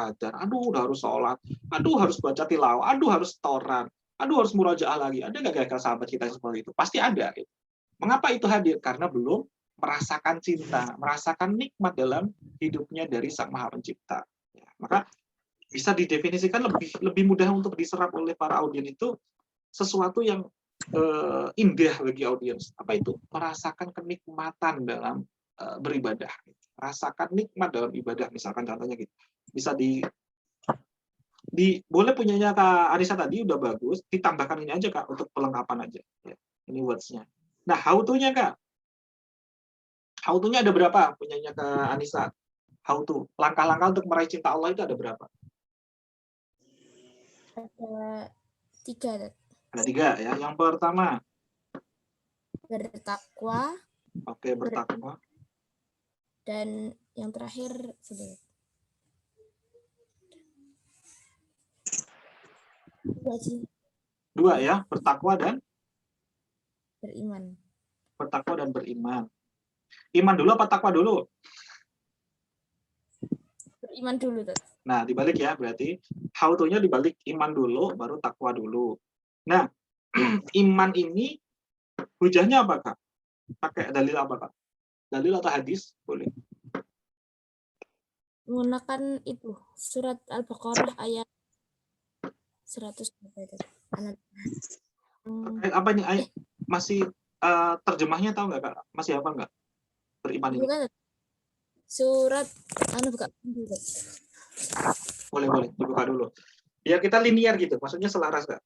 udah harus sholat, aduh harus baca tilawah, aduh harus setoran, aduh harus murojaah lagi. Ada nggak kira-kira sahabat kita yang seperti itu? Pasti ada. Gitu. Mengapa itu hadir? Karena belum merasakan cinta, merasakan nikmat dalam hidupnya dari Sang Maha Pencipta. Ya, maka bisa didefinisikan lebih mudah untuk diserap oleh para audiens itu sesuatu yang indah bagi audiens. Apa itu? Merasakan kenikmatan dalam beribadah. Rasakan nikmat dalam ibadah, misalkan contohnya gitu. Bisa boleh punyanya Kak Anissa tadi udah bagus, ditambahkan ini aja Kak untuk pelengkapan aja. Ya, ini words-nya. Nah, how to-nya Kak. How to-nya ada berapa punyanya Kak Anissa? How to. Langkah-langkah untuk meraih cinta Allah itu ada berapa? Ada 3. Ada 3 ya. Yang pertama. Bertakwa. Oke, bertakwa. Dan yang terakhir sebenarnya. 2 ya, bertakwa dan beriman. Bertakwa dan beriman. Iman dulu apa takwa dulu? Beriman dulu, Dad. Nah, dibalik ya, berarti how to-nya dibalik iman dulu, baru takwa dulu. Nah, iman ini hujahnya apa, Kak? Pakai dalil apa, Kak? Dalil atau hadis? Boleh. Menggunakan itu, surat Al-Baqarah ayat 100. Apa ini ayat? Masih terjemahnya tahu nggak, Kak? Masih apa nggak? Beriman ini. Bukan. Surat buka dulu. Boleh dibuka dulu. Biar kita linear gitu, maksudnya selaras Kak.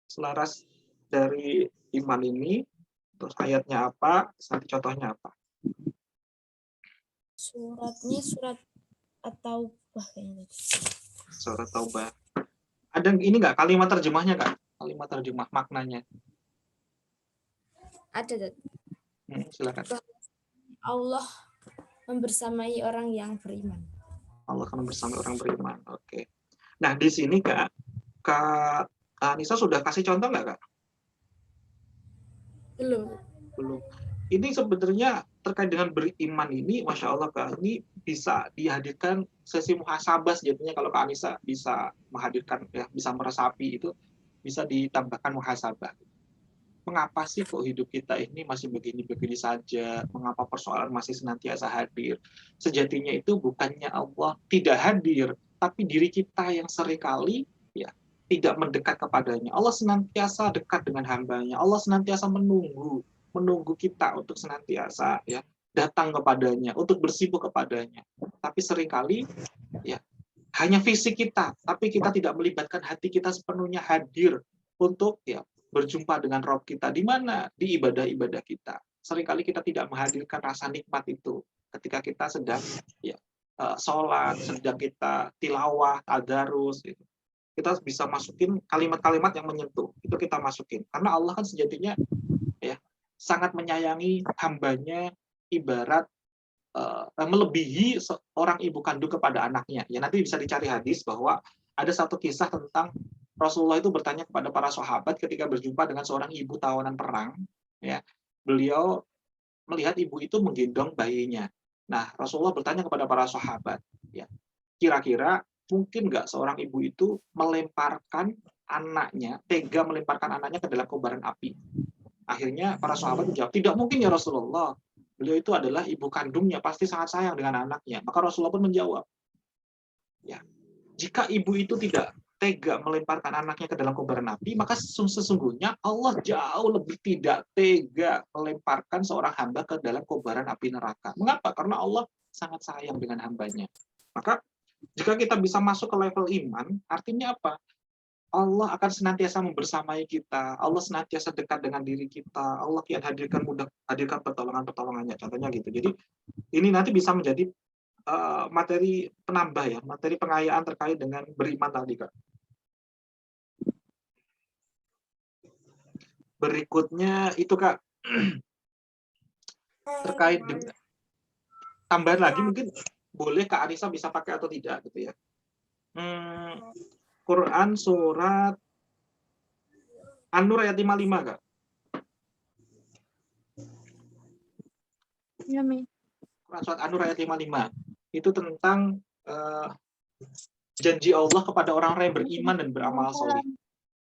Selaras dari iman ini, terus ayatnya apa, nanti contohnya apa. Suratnya surat At-Taubah kayaknya. Surat Taubah. Ada ini nggak kalimat terjemahnya Kak? Kalimat terjemah maknanya. Ada, Dad. Silakan. Allah membersamai orang yang beriman. Allah akan membersamai orang beriman. Oke. Nah, di sini Kak Anissa sudah kasih contoh nggak, Kak? Belum. Belum. Ini sebenarnya terkait dengan beriman ini, Masya Allah Kak, ini bisa dihadirkan sesi muhasabah sejatinya kalau Kak Anissa bisa menghadirkan, ya, bisa meresapi itu, bisa ditambahkan muhasabah. Mengapa sih kok hidup kita ini masih begini-begini saja? Mengapa persoalan masih senantiasa hadir? Sejatinya itu bukannya Allah tidak hadir, tapi diri kita yang seringkali ya tidak mendekat kepadanya. Allah senantiasa dekat dengan hambanya. Allah senantiasa menunggu kita untuk senantiasa ya datang kepadanya, untuk bersibuk kepadanya. Tapi seringkali ya hanya fisik kita, tapi kita tidak melibatkan hati kita sepenuhnya hadir untuk ya berjumpa dengan Rob kita. Di mana? Di ibadah-ibadah kita. Seringkali kita tidak menghadirkan rasa nikmat itu ketika kita sedang ya sholat, sedang kita tilawah, tadarus, gitu. Kita bisa masukin kalimat-kalimat yang menyentuh. Itu kita masukin. Karena Allah kan sejatinya ya sangat menyayangi hambanya, ibarat melebihi seorang ibu kandung kepada anaknya. Ya nanti bisa dicari hadis bahwa ada satu kisah tentang Rasulullah itu bertanya kepada para sahabat ketika berjumpa dengan seorang ibu tawanan perang. Ya, beliau melihat ibu itu menggendong bayinya. Nah, Rasulullah bertanya kepada para sahabat, ya, kira-kira mungkin nggak seorang ibu itu melemparkan anaknya, tega melemparkan anaknya ke dalam kobaran api? Akhirnya para sahabat menjawab, tidak mungkin ya Rasulullah. Beliau itu adalah ibu kandungnya, pasti sangat sayang dengan anaknya. Maka Rasulullah pun menjawab, ya, jika ibu itu tidak tega melemparkan anaknya ke dalam kobaran api, maka sesungguhnya Allah jauh lebih tidak tega melemparkan seorang hamba ke dalam kobaran api neraka. Mengapa? Karena Allah sangat sayang dengan hambanya. Maka jika kita bisa masuk ke level iman, artinya apa? Allah akan senantiasa membersamai kita. Allah senantiasa dekat dengan diri kita. Allah kian hadirkan pertolongan-pertolongannya. Contohnya gitu. Jadi ini nanti bisa menjadi materi penambah ya, materi pengayaan terkait dengan beriman tadi, Kak. Berikutnya itu, Kak, terkait dengan tambahan lagi mungkin boleh Kak Anissa bisa pakai atau tidak gitu ya. Quran surat An-Nur ayat 55, Kak. Ya, Mi. Quran surat An-Nur ayat 55. Itu tentang janji Allah kepada orang-orang yang beriman dan beramal soleh.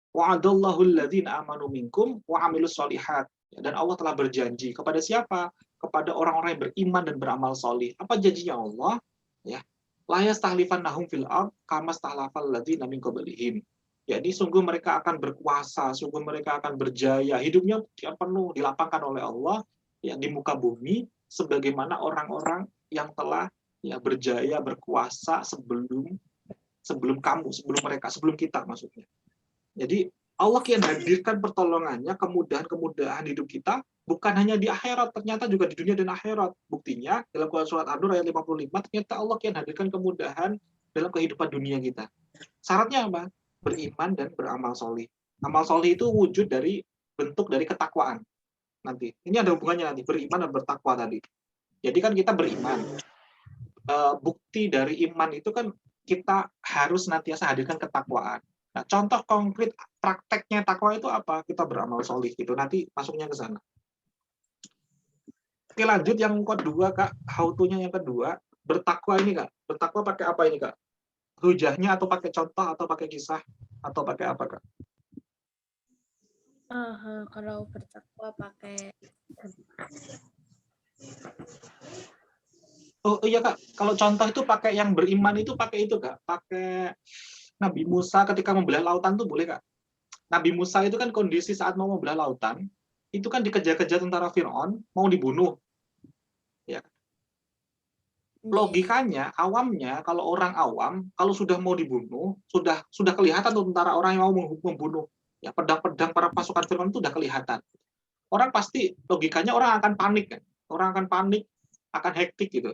Wa'adallahu alladzina amanu minkum wa amilus solihat. Dan Allah telah berjanji kepada siapa? Kepada orang-orang yang beriman dan beramal soleh. Apa janjinya Allah? Ya, la yastahlifannahum fil ard kama stahlafal ladzina min qablihim. Jadi sungguh mereka akan berkuasa, sungguh mereka akan berjaya, hidupnya penuh dilapangkan oleh Allah ya di muka bumi sebagaimana orang-orang yang telah ya berjaya berkuasa sebelum kamu, sebelum mereka, sebelum kita maksudnya. Jadi Allah kian hadirkan pertolongannya, kemudahan-kemudahan hidup kita bukan hanya di akhirat, ternyata juga di dunia dan akhirat. Buktinya dalam Quran surat An-Nur ayat 55 ternyata Allah kian hadirkan kemudahan dalam kehidupan dunia kita. Syaratnya apa? Beriman dan beramal solih. Amal solih itu wujud dari bentuk dari ketakwaan. Nanti ini ada hubungannya nanti beriman dan bertakwa tadi. Jadi kan kita beriman. Bukti dari iman itu kan kita harus senantiasa hadirkan ketakwaan. Nah, contoh konkret prakteknya takwa itu apa? Kita beramal solih gitu. Nanti masuknya ke sana. Oke, lanjut yang kedua, Kak. How to-nya yang kedua, bertakwa ini, Kak. Bertakwa pakai apa ini, Kak? Hujahnya atau pakai contoh atau pakai kisah atau pakai apa, Kak? Kalau bertakwa pakai Oh iya, Kak, kalau contoh itu pakai yang beriman itu pakai itu, Kak. Pakai Nabi Musa ketika membelah lautan tuh boleh, Kak. Nabi Musa itu kan kondisi saat mau membelah lautan, itu kan dikejar-kejar tentara Firaun, mau dibunuh. Ya. Logikanya, awamnya, kalau orang awam, kalau sudah mau dibunuh, sudah kelihatan tuh tentara orang yang mau membunuh. Ya, pedang-pedang para pasukan Firaun itu sudah kelihatan. Orang pasti logikanya orang akan panik kan. Orang akan panik, akan hektik gitu.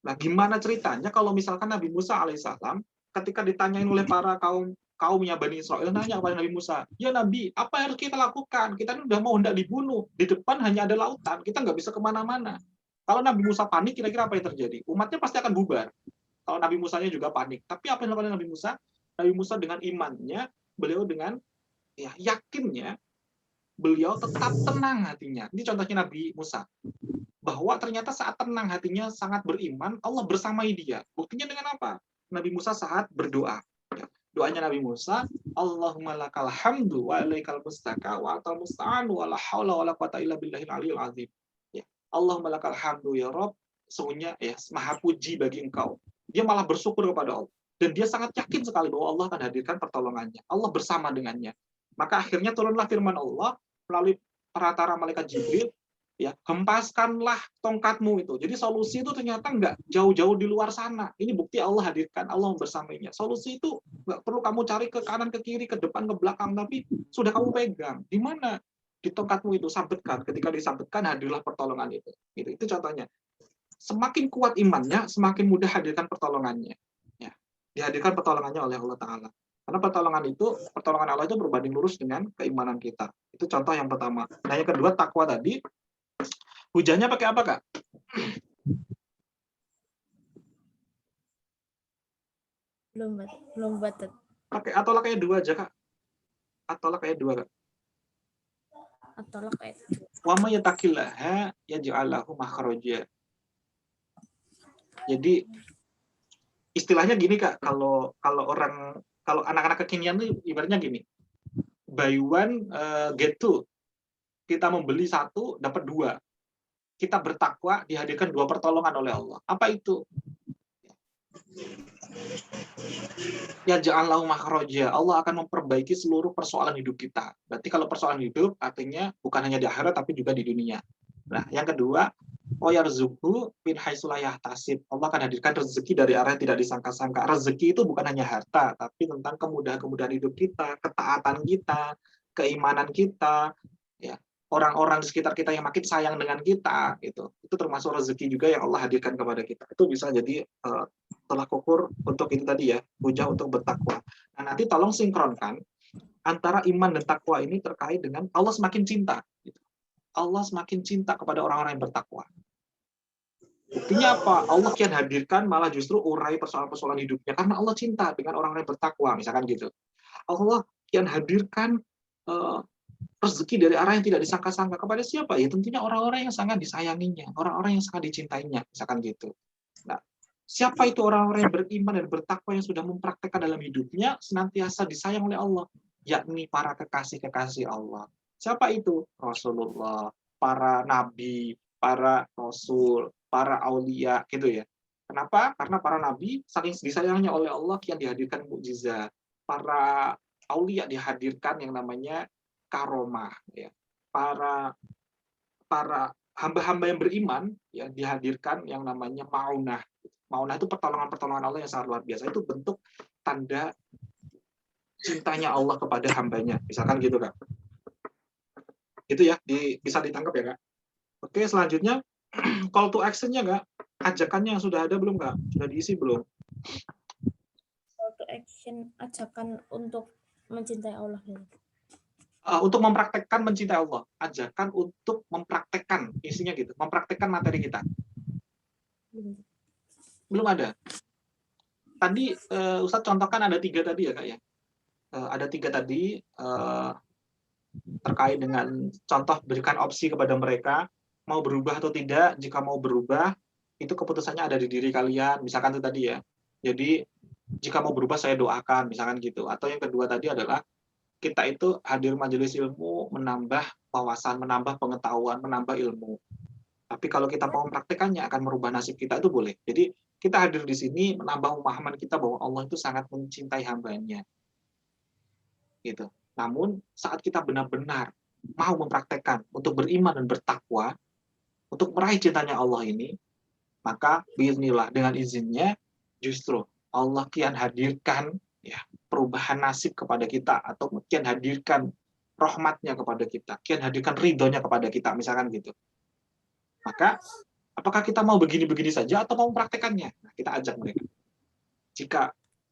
Nah, gimana ceritanya kalau misalkan Nabi Musa alaihissalam ketika ditanyain oleh para kaumnya Bani Israel nanya kepada Nabi Musa, ya Nabi, apa yang harus kita lakukan? Kita ini udah mau hendak dibunuh, di depan hanya ada lautan, kita nggak bisa kemana-mana. Kalau Nabi Musa panik, kira-kira apa yang terjadi? Umatnya pasti akan bubar. Kalau Nabi Musanya juga panik. Tapi apa yang dilakukan Nabi Musa? Nabi Musa dengan imannya, beliau dengan ya yakinnya beliau tetap tenang hatinya. Ini contohnya Nabi Musa. Bahwa ternyata saat tenang hatinya sangat beriman, Allah bersamai dia. Buktinya dengan apa? Nabi Musa saat berdoa. Doanya Nabi Musa, Allahumma lakal hamdu wa alaikal mustaka wa atal musta'an wa la hawla wa la quwata illa billahil aliyil azim. Ya. Allahumma lakal hamdu ya Rabb, sesungguhnya ya maha puji bagi engkau. Dia malah bersyukur kepada Allah. Dan dia sangat yakin sekali bahwa Allah akan hadirkan pertolongannya. Allah bersama dengannya. Maka akhirnya turunlah firman Allah melalui perantara malaikat Jibril, ya, hempaskanlah tongkatmu itu. Jadi solusi itu ternyata nggak jauh-jauh di luar sana. Ini bukti Allah hadirkan, Allah bersamanya. Solusi itu nggak perlu kamu cari ke kanan, ke kiri, ke depan, ke belakang, tapi sudah kamu pegang. Di mana? Di tongkatmu itu, sabetkan. Ketika disabetkan, hadirlah pertolongan itu. Itu contohnya. Semakin kuat imannya, semakin mudah hadirkan pertolongannya. Ya, dihadirkan pertolongannya oleh Allah Ta'ala. Karena pertolongan Allah itu berbanding lurus dengan keimanan kita. Itu contoh yang pertama. Nah, yang kedua, takwa tadi. Hujannya pakai apa, Kak? Belum batet. Pakai atolak ayat 2 aja, Kak. Atolak ayat 2, Kak. Atolak ayat 2. Wa may yattaqillaha yaj'al lahu makhraja. Jadi istilahnya gini, Kak, kalau anak-anak kekinian tuh ibaratnya gini. Buy one get two. Kita membeli 1 dapat 2. Kita bertakwa dihadirkan 2 pertolongan oleh Allah. Apa itu? Ya ja'allahu makhraja. Allah akan memperbaiki seluruh persoalan hidup kita. Berarti kalau persoalan hidup artinya bukan hanya di akhirat tapi juga di dunia. Nah, yang kedua, wa yarzuqhu min haitsu la yahtasib. Allah akan hadirkan rezeki dari arah yang tidak disangka-sangka. Rezeki itu bukan hanya harta, tapi tentang kemudahan-kemudahan hidup kita, ketaatan kita, keimanan kita, ya. Orang-orang di sekitar kita yang makin sayang dengan kita, itu termasuk rezeki juga yang Allah hadirkan kepada kita. Itu bisa jadi tolak ukur untuk itu tadi ya, hujah untuk bertakwa. Nah, nanti tolong sinkronkan antara iman dan takwa ini terkait dengan Allah semakin cinta. Allah semakin cinta kepada orang-orang yang bertakwa. Buktinya apa? Allah kian hadirkan malah justru urai persoalan-persoalan hidupnya karena Allah cinta dengan orang-orang yang bertakwa, misalkan gitu. Allah kian hadirkan rezeki dari arah yang tidak disangka-sangka kepada siapa? Ya tentunya orang-orang yang sangat disayanginya, orang-orang yang sangat dicintainya, misalkan gitu. Nah, siapa itu orang-orang yang beriman dan bertakwa yang sudah mempraktekkan dalam hidupnya senantiasa disayang oleh Allah, yakni para kekasih-kekasih Allah. Siapa itu? Rasulullah, para nabi, para rasul, para aulia, gitu ya. Kenapa? Karena para nabi saking disayangnya oleh Allah kian dihadirkan mukjizat. Para aulia dihadirkan yang namanya karomah, ya. Para hamba-hamba yang beriman ya dihadirkan yang namanya maunah. Maunah itu pertolongan-pertolongan Allah yang sangat luar biasa. Itu bentuk tanda cintanya Allah kepada hambanya, misalkan gitu, Kak. Itu ya, bisa ditangkap ya, Kak. Oke, selanjutnya call to action-nya, Kak. Ajakannya sudah ada belum, Kak? Sudah diisi belum? Call to action, ajakan untuk mencintai Allah. Untuk mempraktekkan mencintai Allah, ajakan untuk mempraktekkan, isinya gitu, mempraktekkan materi kita. Belum ada. Tadi Ustadz contohkan ada 3 tadi ya, Kak ya. Ada 3 tadi terkait dengan contoh berikan opsi kepada mereka mau berubah atau tidak. Jika mau berubah, itu keputusannya ada di diri kalian, misalkan itu tadi ya. Jadi jika mau berubah saya doakan, misalkan gitu. Atau yang kedua tadi adalah kita itu hadir majelis ilmu menambah wawasan, menambah pengetahuan, menambah ilmu. Tapi kalau kita mau mempraktekannya akan merubah nasib kita, itu boleh. Jadi kita hadir di sini menambah pemahaman kita bahwa Allah itu sangat mencintai hambanya. Gitu. Namun saat kita benar-benar mau mempraktekkan untuk beriman dan bertakwa, untuk meraih cintanya Allah ini, maka bismillah dengan izinnya justru Allah kian hadirkan ya perubahan nasib kepada kita atau kian hadirkan rahmatnya kepada kita, kian hadirkan ridhonya kepada kita, misalkan gitu. Maka apakah kita mau begini-begini saja atau mau mempraktekannya? Nah, kita ajak mereka. Jika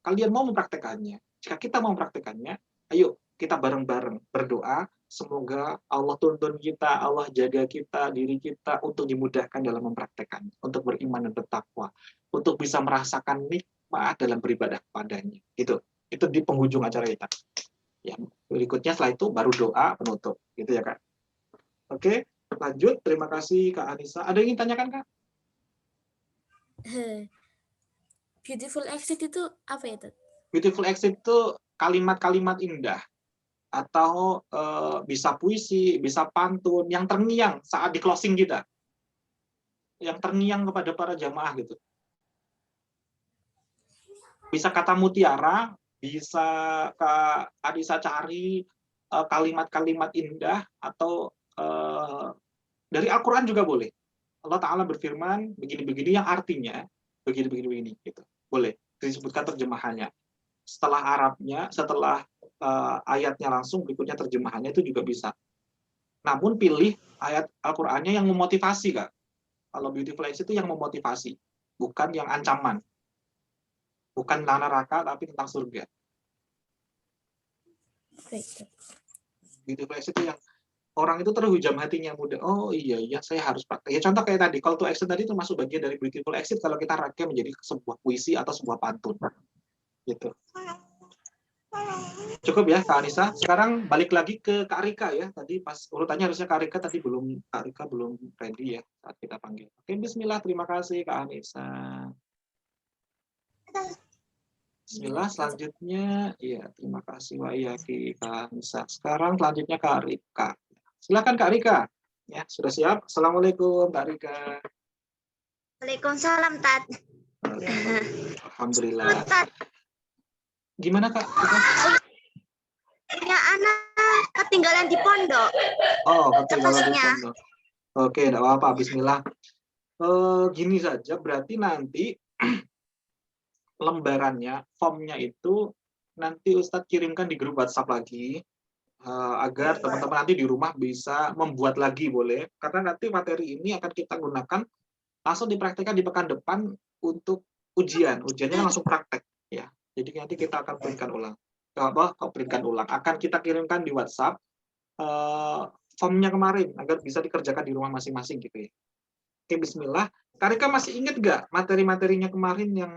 kalian mau mempraktekannya, jika kita mau mempraktekannya, ayo kita bareng-bareng berdoa, semoga Allah tuntun kita, Allah jaga kita, diri kita untuk dimudahkan dalam mempraktekannya, untuk beriman dan bertakwa, untuk bisa merasakan nikmat dalam beribadah kepadanya. Itu di penghujung acara kita. Ya, berikutnya setelah itu baru doa penutup, gitu ya Kak. Oke, lanjut. Terima kasih Kak Anissa. Ada yang ingin tanyakan Kak? Beautiful exit itu apa ya, Tat? Beautiful exit itu kalimat-kalimat indah atau bisa puisi, bisa pantun yang terngiang saat di closing kita, yang terngiang kepada para jamaah gitu. Bisa kata mutiara, bisa Kak Anissa cari kalimat-kalimat indah atau dari Al-Quran juga boleh. Allah Ta'ala berfirman begini-begini yang artinya begini-begini gitu. Boleh disebutkan terjemahannya. Setelah Arabnya, setelah ayatnya langsung berikutnya terjemahannya itu juga bisa. Namun pilih ayat Al-Qur'annya yang memotivasi, Kak. Kalau beautiful exit itu yang memotivasi, bukan yang ancaman. Bukan tentang neraka tapi tentang surga. Beautiful exit itu yang orang itu terhujam hatinya mudah. Oh iya saya harus praktek. Ya contoh kayak tadi, call to action tadi itu masuk bagian dari beautiful exit kalau kita rakam menjadi sebuah puisi atau sebuah pantun. Gitu. Cukup ya Kak Anissa. Sekarang balik lagi ke Kak Rika ya. Tadi pas urutannya harusnya Kak Rika, tadi Kak Rika belum ready ya saat kita panggil. Oke, bismillah, terima kasih Kak Anissa. Bismillah, selanjutnya ya terima kasih Wa Iyaki Kak Anissa. Sekarang selanjutnya Kak Rika. Silakan Kak Rika. Ya, sudah siap? Assalamualaikum Kak Rika. Waalaikumsalam, Tat. Alhamdulillah. Tat, Gimana Kak? punya anak ketinggalan di pondok. Oh, ketinggalan di Cepasnya. pondok. Oke, enggak apa-apa. Bismillah. Gini saja, berarti nanti lembarannya, formnya itu nanti Ustadz kirimkan di grup WhatsApp lagi, agar teman-teman nanti di rumah bisa membuat lagi boleh, karena nanti materi ini akan kita gunakan langsung dipraktekkan di pekan depan untuk ujian. Ujiannya langsung praktek ya. Jadi nanti kita akan printkan ulang. Akan kita kirimkan di WhatsApp formnya kemarin agar bisa dikerjakan di rumah masing-masing gitu ya. Oke, bismillah. Kak Rika masih ingat nggak materi-materinya kemarin yang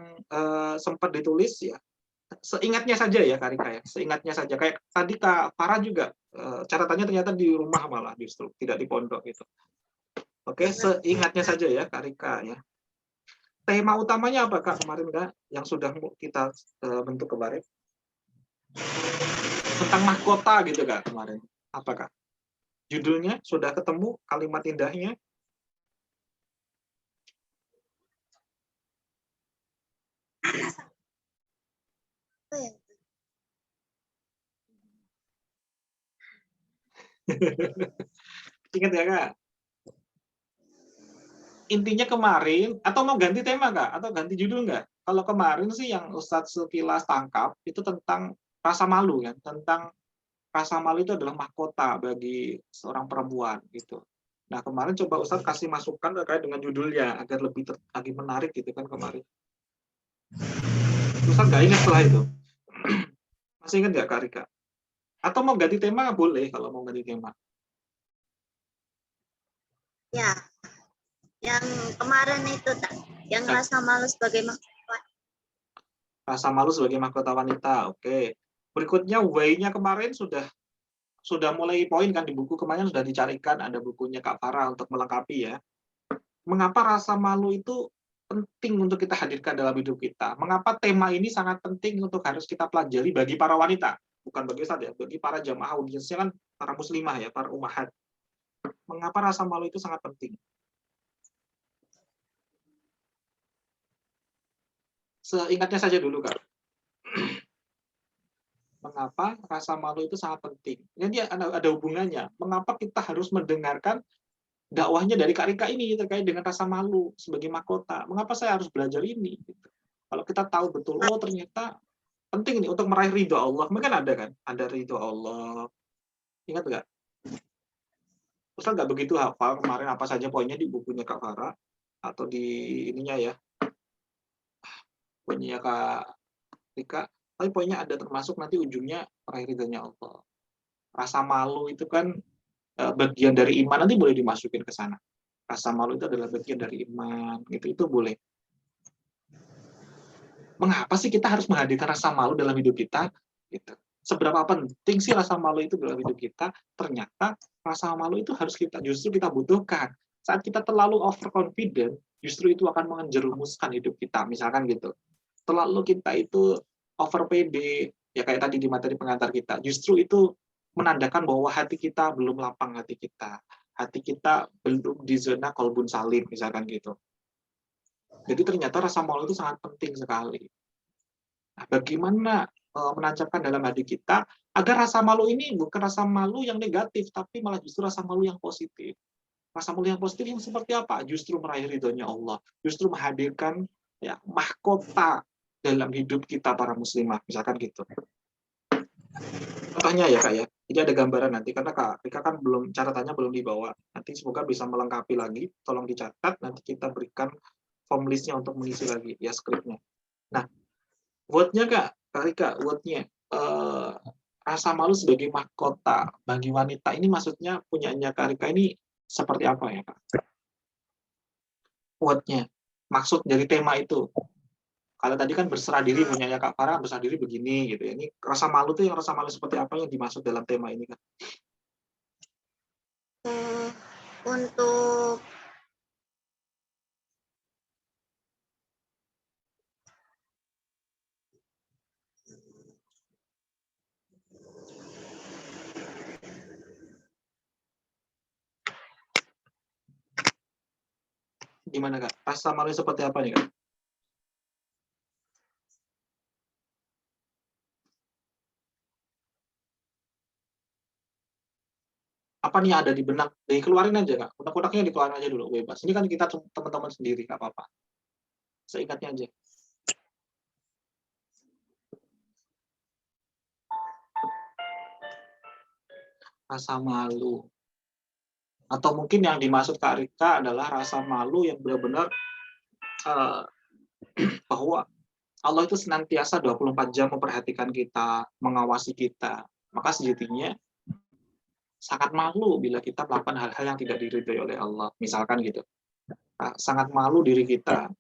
sempat ditulis ya? Seingatnya saja ya Kak Rika ya, seingatnya saja. Kayak tadi Kak Farah juga catatannya ternyata di rumah malah justru, tidak di pondok gitu. Oke, seingatnya saja ya Kak Rika ya. Tema utamanya apa Kak kemarin Kak yang sudah kita bentuk kemarin? Tentang mahkota gitu Kak kemarin. Apa Kak? Judulnya sudah ketemu kalimat indahnya? Ingat ya Kak? Intinya kemarin, atau mau ganti tema Kak? Atau ganti judul nggak? Kalau kemarin sih yang Ustadz sekilas tangkap, itu tentang rasa malu kan, tentang rasa malu itu adalah mahkota bagi seorang perempuan gitu. Nah kemarin coba Ustadz kasih masukan terkait dengan judulnya, agar lebih lagi menarik gitu kan kemarin. Ustadz nggak ingat setelah itu. Masih ingat nggak Kak Rika? Atau mau ganti tema boleh kalau mau ganti tema. Ya, yang kemarin itu, Tat, yang rasa malu sebagai mahasiswa. Rasa malu sebagai mahkota wanita. Oke. Berikutnya way-nya kemarin sudah mulai poin kan di buku kemarin sudah dicarikan, ada bukunya Kak Farah untuk melengkapi ya. Mengapa rasa malu itu penting untuk kita hadirkan dalam hidup kita? Mengapa tema ini sangat penting untuk harus kita pelajari bagi para wanita? Bukan bagi Ustadz ya, bagi para jamaah audiensnya kan para muslimah ya, para ummahat. Mengapa rasa malu itu sangat penting? Seingatnya saja dulu Kak. Mengapa rasa malu itu sangat penting? Jadi ada hubungannya. Mengapa kita harus mendengarkan dakwahnya dari Kak Rika ini terkait dengan rasa malu sebagai mahkota? Mengapa saya harus belajar ini? Kalau kita tahu betul, oh ternyata penting nih untuk meraih ridho Allah. Mungkin ada kan? Ada ridho Allah. Ingat nggak? Ustaz nggak begitu hafal kemarin apa saja poinnya di bukunya Kak Farah atau di ininya ya, poinnya Kak Rika. Tapi poinnya ada termasuk nanti ujungnya meraih ridhonya Allah. Rasa malu itu kan bagian dari iman, nanti boleh dimasukin ke sana. Rasa malu itu adalah bagian dari iman, itu boleh. Mengapa sih kita harus menghadirkan rasa malu dalam hidup kita? Gitu. seberapa penting sih rasa malu itu dalam hidup kita? Ternyata rasa malu itu harus justru kita butuhkan. Saat kita terlalu overconfident, justru itu akan menjerumuskan hidup kita, misalkan gitu. Terlalu kita itu over pede, ya kayak tadi di materi pengantar kita, justru itu menandakan bahwa hati kita belum lapang hati kita belum di zona kolbun salim, misalkan gitu. Jadi ternyata rasa malu itu sangat penting sekali. Nah, bagaimana menancapkan dalam hati kita agar rasa malu ini bukan rasa malu yang negatif, tapi malah justru rasa malu yang positif. Rasa malu yang positif yang seperti apa? Justru meraih ridhonya Allah, justru menghadirkan ya mahkota dalam hidup kita para muslimah, misalkan gitu. Contohnya ya Kak ya, jadi ada gambaran nanti, karena Kak Rika kan belum, catatannya belum dibawa. Nanti semoga bisa melengkapi lagi, tolong dicatat, nanti kita berikan form listnya untuk mengisi lagi, ya skripnya. Nah, word-nya Kak Rika, word-nya. Rasa malu sebagai mahkota bagi wanita, ini maksudnya punyanya Kak Rika ini seperti apa ya Kak? Word-nya, maksud dari tema itu. Kalau tadi kan berserah diri punyanya Kak Farah, berserah diri begini gitu ya. Ini rasa malu tuh yang rasa malu seperti apa yang dimaksud dalam tema ini kan? Untuk Gimana Kak? Rasa malu seperti apa nih Kak? Apa nih yang ada di benak? Dikeluarin aja Kak. Unek-uneknya dikeluarin aja dulu, bebas. Ini kan kita teman-teman sendiri, Kak apa-apa. Seingatnya aja. Rasa malu. Atau mungkin yang dimaksud Kak Rika adalah rasa malu yang benar-benar bahwa Allah itu senantiasa 24 jam memperhatikan kita, mengawasi kita. Maka sejatinya sangat malu bila kita melakukan hal-hal yang tidak diridhoi oleh Allah. Misalkan gitu. Sangat malu diri kita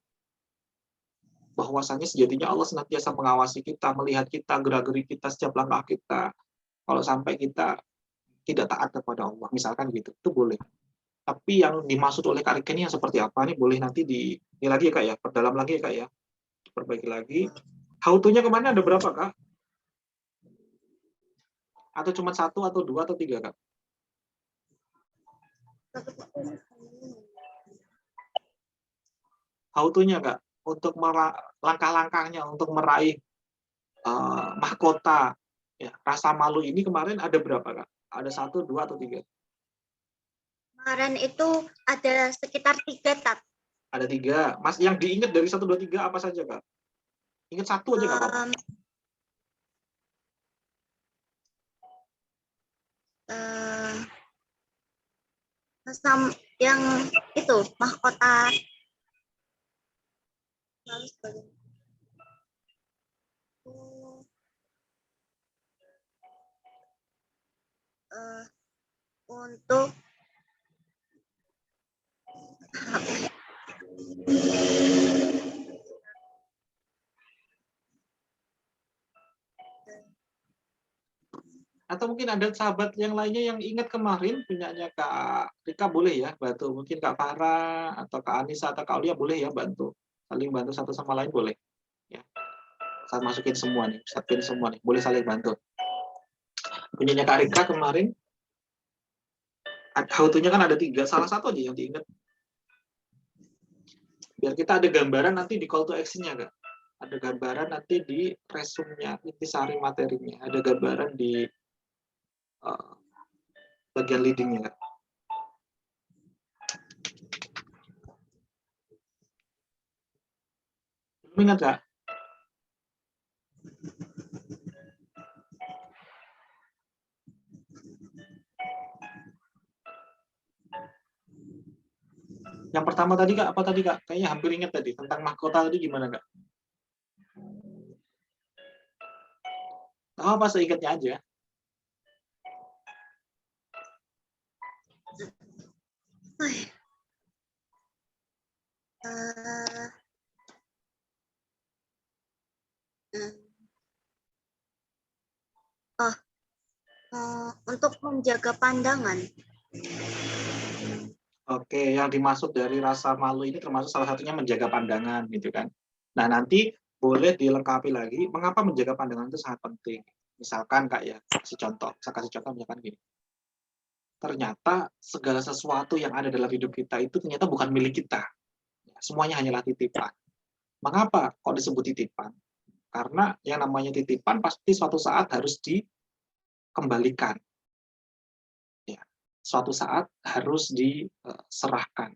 bahwasanya sejatinya Allah senantiasa mengawasi kita, melihat kita, gerak-gerik kita, setiap langkah kita. Kalau sampai kita tidak taat kepada Allah, misalkan gitu, itu boleh. Tapi yang dimaksud oleh Kak Rika ini yang seperti apa nih, boleh nanti ini lagi ya Kak ya, perdalam lagi ya Kak ya, perbaiki lagi. How to-nya kemana ada berapa Kak? Atau cuma 1 atau 2 atau 3 Kak? How to-nya Kak, untuk langkah-langkahnya untuk meraih mahkota ya, rasa malu ini kemarin ada berapa Kak? Ada 1, 2 atau 3? kemarin itu ada sekitar 3 Tat. Ada 3. Mas yang diingat dari 1, 2, 3 apa saja Kak? Ingat 1 aja nggak apa-apa. Yang itu mahkota untuk atau mungkin ada sahabat yang lainnya yang ingat kemarin punyanya Kak Rika, boleh ya bantu, mungkin Kak Farah atau Kak Anissa atau Kak Aulia boleh ya bantu, saling bantu satu sama lain boleh ya. Saya masukin semua nih, satuin semua nih, boleh saling bantu. Punyanya Kak Rika kemarin how-to-nya kan ada 3, salah satu aja yang diingat biar kita ada gambaran nanti di call to action-nya Kak. Ada gambaran nanti di resume-nya, intisari materinya, ada gambaran di bagian leading-nya Kak. Ingat Kak? Yang pertama tadi Kak, apa tadi Kak? Kayaknya hampir ingat tadi, tentang mahkota tadi gimana Kak? Oh, apa seingatnya aja. Untuk menjaga pandangan. Oke, yang dimaksud dari rasa malu ini termasuk salah satunya menjaga pandangan, gitu kan. Nah, nanti boleh dilengkapi lagi, mengapa menjaga pandangan itu sangat penting. Misalkan, Kak, ya, saya kasih contoh misalkan gini. Ternyata segala sesuatu yang ada dalam hidup kita itu ternyata bukan milik kita. Semuanya hanyalah titipan. Mengapa kok disebut titipan? Karena yang namanya titipan pasti suatu saat harus dikembalikan. Ya, suatu saat harus diserahkan.